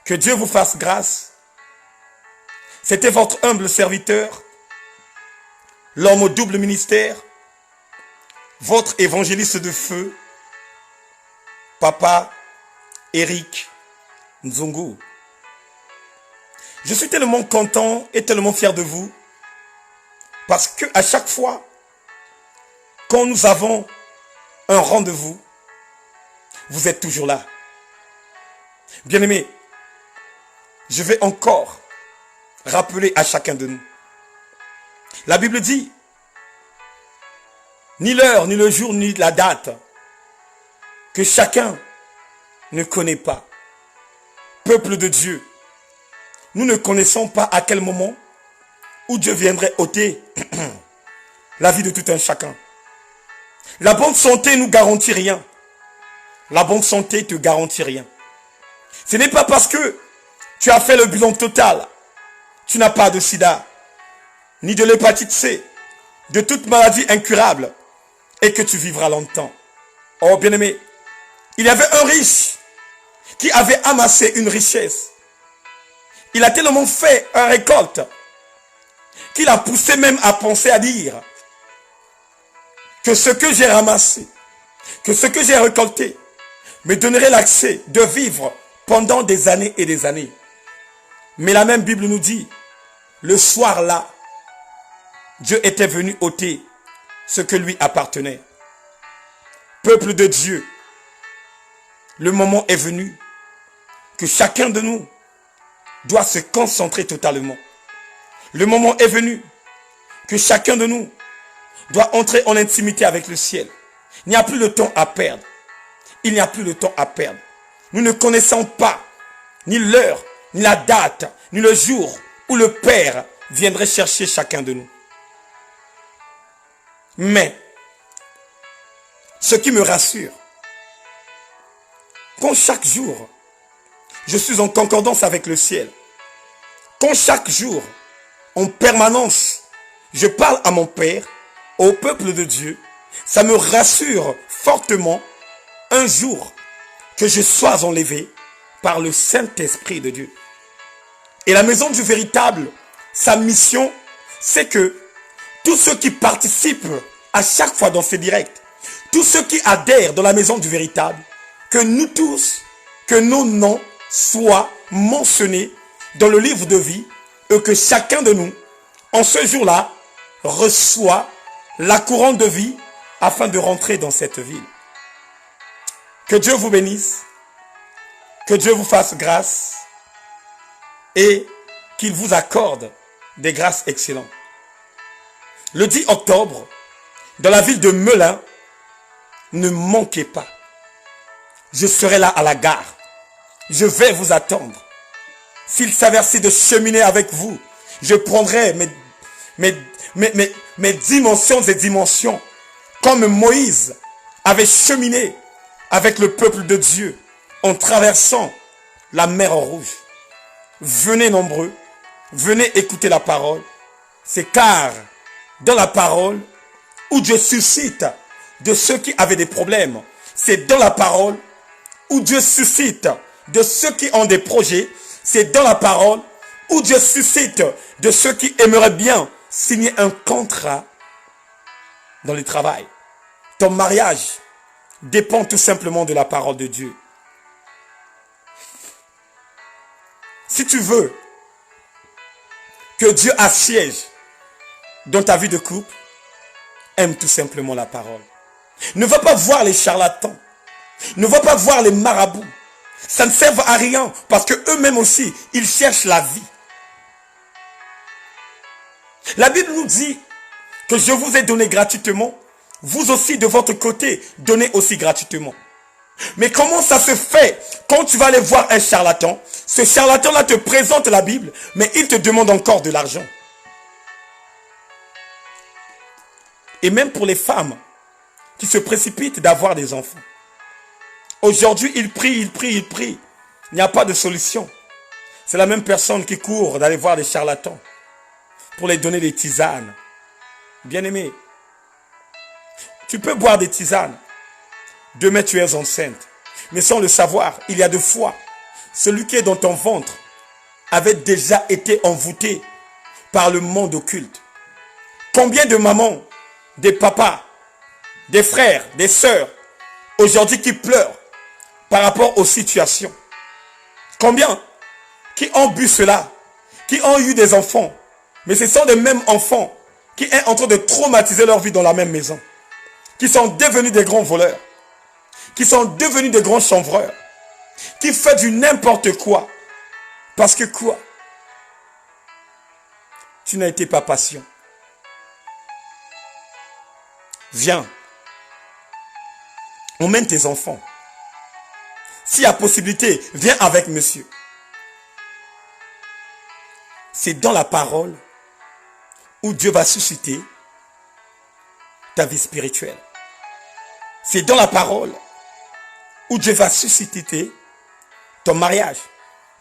Que Dieu vous fasse grâce. C'était votre humble serviteur, l'homme au double ministère, votre évangéliste de feu, Papa Eric Nzungu. Je suis tellement content et tellement fier de vous parce que à chaque fois quand nous avons un rendez-vous, vous êtes toujours là. Bien-aimés, je vais encore rappeler à chacun de nous. La Bible dit, ni l'heure, ni le jour, ni la date, que chacun ne connaît pas. Peuple de Dieu, nous ne connaissons pas à quel moment où Dieu viendrait ôter la vie de tout un chacun. La bonne santé nous garantit rien. La bonne santé te garantit rien. Ce n'est pas parce que tu as fait le bilan total, tu n'as pas de sida, ni de l'hépatite C, de toute maladie incurable, et que tu vivras longtemps. Oh bien-aimé, il y avait un riche qui avait amassé une richesse. Il a tellement fait une récolte qu'il a poussé même à penser à dire que ce que j'ai ramassé, que ce que j'ai récolté me donnerait l'accès de vivre pendant des années et des années. Mais la même Bible nous dit, le soir là, Dieu était venu ôter ce que lui appartenait. Peuple de Dieu, le moment est venu que chacun de nous doit se concentrer totalement. Le moment est venu que chacun de nous doit entrer en intimité avec le ciel. Il n'y a plus de temps à perdre. Il n'y a plus de temps à perdre. Nous ne connaissons pas ni l'heure, ni la date, ni le jour où le Père viendrait chercher chacun de nous. Mais, ce qui me rassure, quand chaque jour, je suis en concordance avec le ciel, quand chaque jour, en permanence, je parle à mon Père, au peuple de Dieu, ça me rassure fortement un jour que je sois enlevé par le Saint-Esprit de Dieu. Et la maison du véritable, sa mission, c'est que tous ceux qui participent à chaque fois dans ces directs, tous ceux qui adhèrent dans la maison du véritable, que nous tous, que nos noms soient mentionnés dans le livre de vie et que chacun de nous, en ce jour-là, reçoit la couronne de vie afin de rentrer dans cette ville. Que Dieu vous bénisse, que Dieu vous fasse grâce et qu'il vous accorde des grâces excellentes. Le 10 octobre, dans la ville de Melun, ne manquez pas. Je serai là à la gare. Je vais vous attendre. S'il s'avérait de cheminer avec vous, je prendrai mes dimensions et dimensions, comme Moïse avait cheminé avec le peuple de Dieu en traversant la mer Rouge. Venez nombreux, venez écouter la parole. C'est car dans la parole où Dieu suscite de ceux qui avaient des problèmes, c'est dans la parole où Dieu suscite de ceux qui ont des projets, c'est dans la parole où Dieu suscite de ceux qui aimeraient bien signer un contrat dans le travail. Ton mariage dépend tout simplement de la parole de Dieu. Si tu veux que Dieu assiège dans ta vie de couple, aime tout simplement la parole. Ne va pas voir les charlatans. Ne va pas voir les marabouts. Ça ne sert à rien parce que eux-mêmes aussi, ils cherchent la vie. La Bible nous dit que je vous ai donné gratuitement. Vous aussi de votre côté, donnez aussi gratuitement. Mais comment ça se fait quand tu vas aller voir un charlatan? Ce charlatan-là te présente la Bible, mais il te demande encore de l'argent. Et même pour les femmes qui se précipitent d'avoir des enfants. Aujourd'hui, ils prient. Il n'y a pas de solution. C'est la même personne qui court d'aller voir des charlatans pour les donner des tisanes. Bien-aimé, tu peux boire des tisanes. Demain, tu es enceinte. Mais sans le savoir, il y a 2 fois. Celui qui est dans ton ventre avait déjà été envoûté par le monde occulte. Combien de mamans, des papas, des frères, des sœurs, aujourd'hui qui pleurent par rapport aux situations? Combien qui ont bu cela, qui ont eu des enfants, mais ce sont les mêmes enfants qui sont en train de traumatiser leur vie dans la même maison, qui sont devenus des grands voleurs, qui sont devenus des grands chanvreurs, qui font du n'importe quoi. Parce que quoi? Tu n'as été pas patient. Viens. Emmène tes enfants. S'il y a possibilité, viens avec monsieur. c'est dans la parole où Dieu va susciter ta vie spirituelle. C'est dans la parole où Dieu va susciter ton mariage.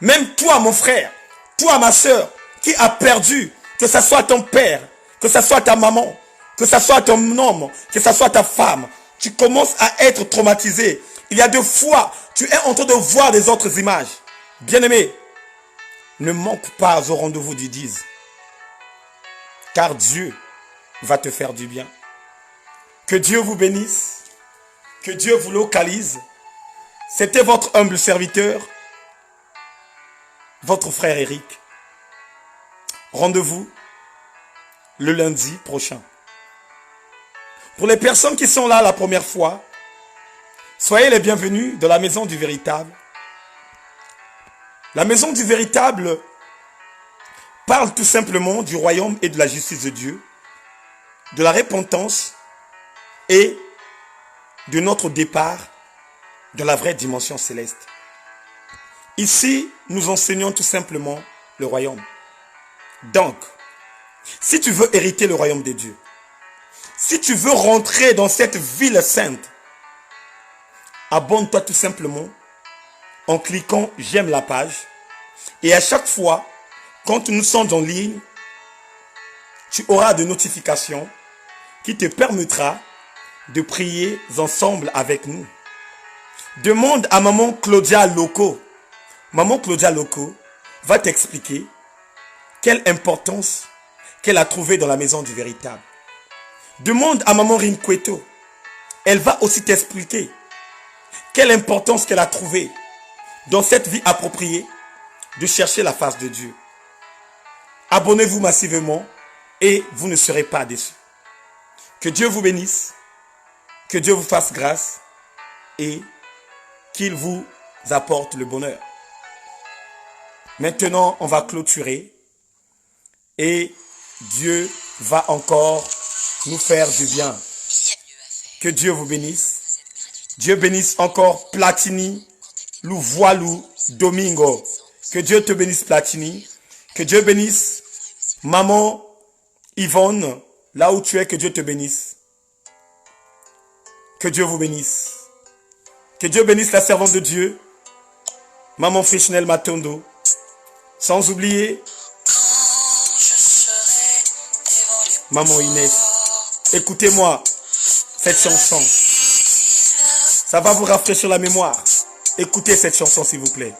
Même toi, mon frère, toi, ma soeur, qui a perdu, que ce soit ton père, que ce soit ta maman, que ce soit ton homme, que ce soit ta femme, tu commences à être traumatisé. Il y a 2 fois, tu es en train de voir des autres images. Bien-aimé, ne manque pas au rendez-vous du 10. Car Dieu va te faire du bien. Que Dieu vous bénisse. Que Dieu vous localise. C'était votre humble serviteur, votre frère Eric. Rendez-vous le lundi prochain. Pour les personnes qui sont là la première fois, soyez les bienvenus dans la maison du véritable. La maison du véritable parle tout simplement du royaume et de la justice de Dieu, de la repentance et de notre départ dans la vraie dimension céleste. Ici, nous enseignons tout simplement le royaume. Donc, si tu veux hériter le royaume de Dieu, si tu veux rentrer dans cette ville sainte, abonne-toi tout simplement en cliquant j'aime la page. Et à chaque fois, quand nous sommes en ligne, tu auras des notifications qui te permettra de prier ensemble avec nous. Demande à maman Claudia Loco. Maman Claudia Loco va t'expliquer quelle importance qu'elle a trouvée dans la maison du véritable. Demande à maman Rinqueto. Elle va aussi t'expliquer quelle importance qu'elle a trouvée dans cette vie appropriée de chercher la face de Dieu. Abonnez-vous massivement et vous ne serez pas déçus. Que Dieu vous bénisse, que Dieu vous fasse grâce et qu'il vous apporte le bonheur. Maintenant, on va clôturer et Dieu va encore nous faire du bien. Que Dieu vous bénisse. Dieu bénisse encore Platini, Louvoilou, Domingo. Que Dieu te bénisse Platini. Que Dieu bénisse maman Yvonne, là où tu es, que Dieu te bénisse. Que Dieu vous bénisse. Que Dieu bénisse la servante de Dieu, maman Frichnel Matondo. Sans oublier maman Inès. Écoutez-moi cette chanson. Ça va vous rafraîchir la mémoire. Écoutez cette chanson s'il vous plaît.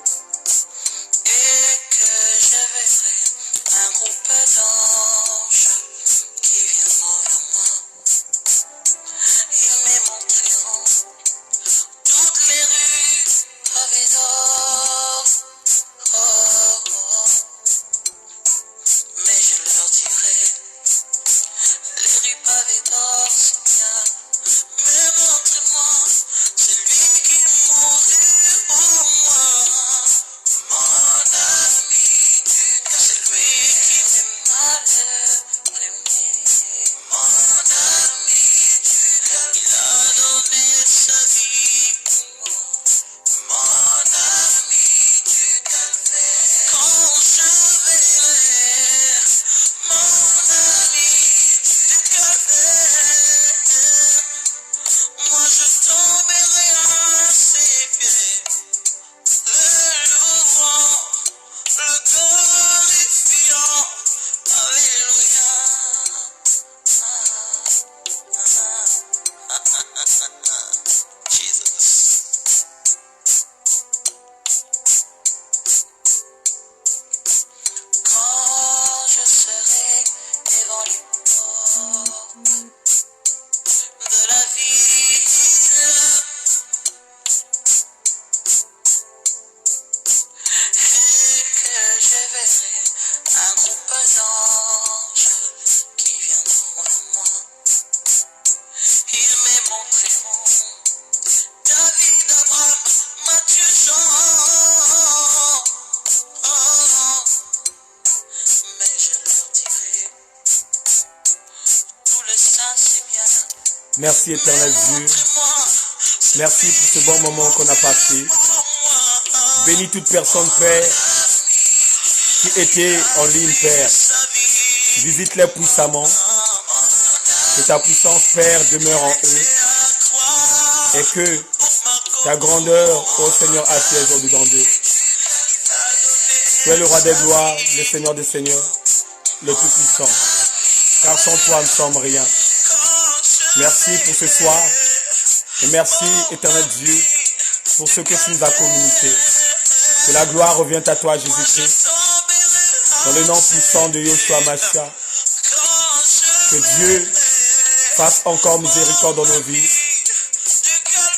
Merci éternel Dieu. Merci pour ce bon moment qu'on a passé. Bénis toute personne, Père, qui étaient en ligne, Père. Visite-les puissamment. Que ta puissance, Père, demeure en eux. Et que ta grandeur, ô Seigneur, assiège au-dedans d'eux. Tu es le roi des gloires, le Seigneur des seigneurs, le Tout-Puissant. Car sans toi, nous ne sommes rien. Merci pour ce soir. Et merci, éternel Dieu, pour ce que tu nous as communiqué. Que la gloire revienne à toi, Jésus-Christ. Dans le nom puissant de Yoshua Mashiach. Que Dieu fasse encore miséricorde dans nos vies.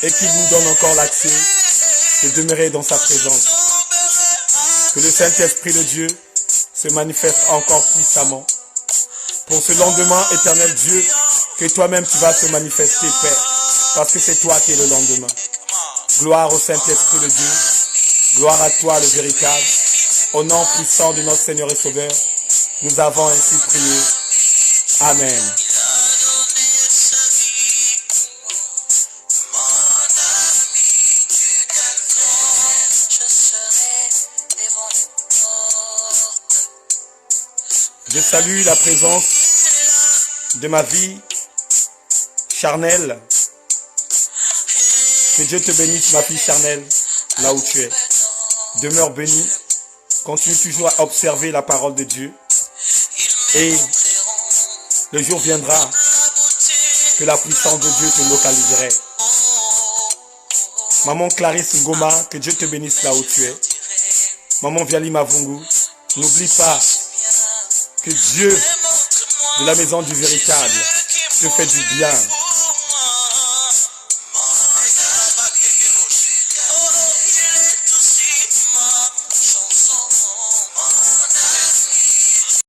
Et qu'il nous donne encore l'accès de demeurer dans sa présence. Que le Saint-Esprit de Dieu se manifeste encore puissamment. Pour ce lendemain, éternel Dieu, que toi-même tu vas te manifester, Père. Parce que c'est toi qui es le lendemain. Gloire au Saint-Esprit de Dieu. Gloire à toi, le véritable. Au nom puissant de notre Seigneur et Sauveur, nous avons ainsi prié. Amen. Je salue la présence de ma vie charnelle. Que Dieu te bénisse, ma fille charnelle, là où tu es. Demeure bénie. Continue toujours à observer la parole de Dieu. Et le jour viendra que la puissance de Dieu te localiserait. Maman Clarisse Ngoma, que Dieu te bénisse là où tu es. Maman Viali Mavungu, n'oublie pas que Dieu de la maison du véritable te fait du bien.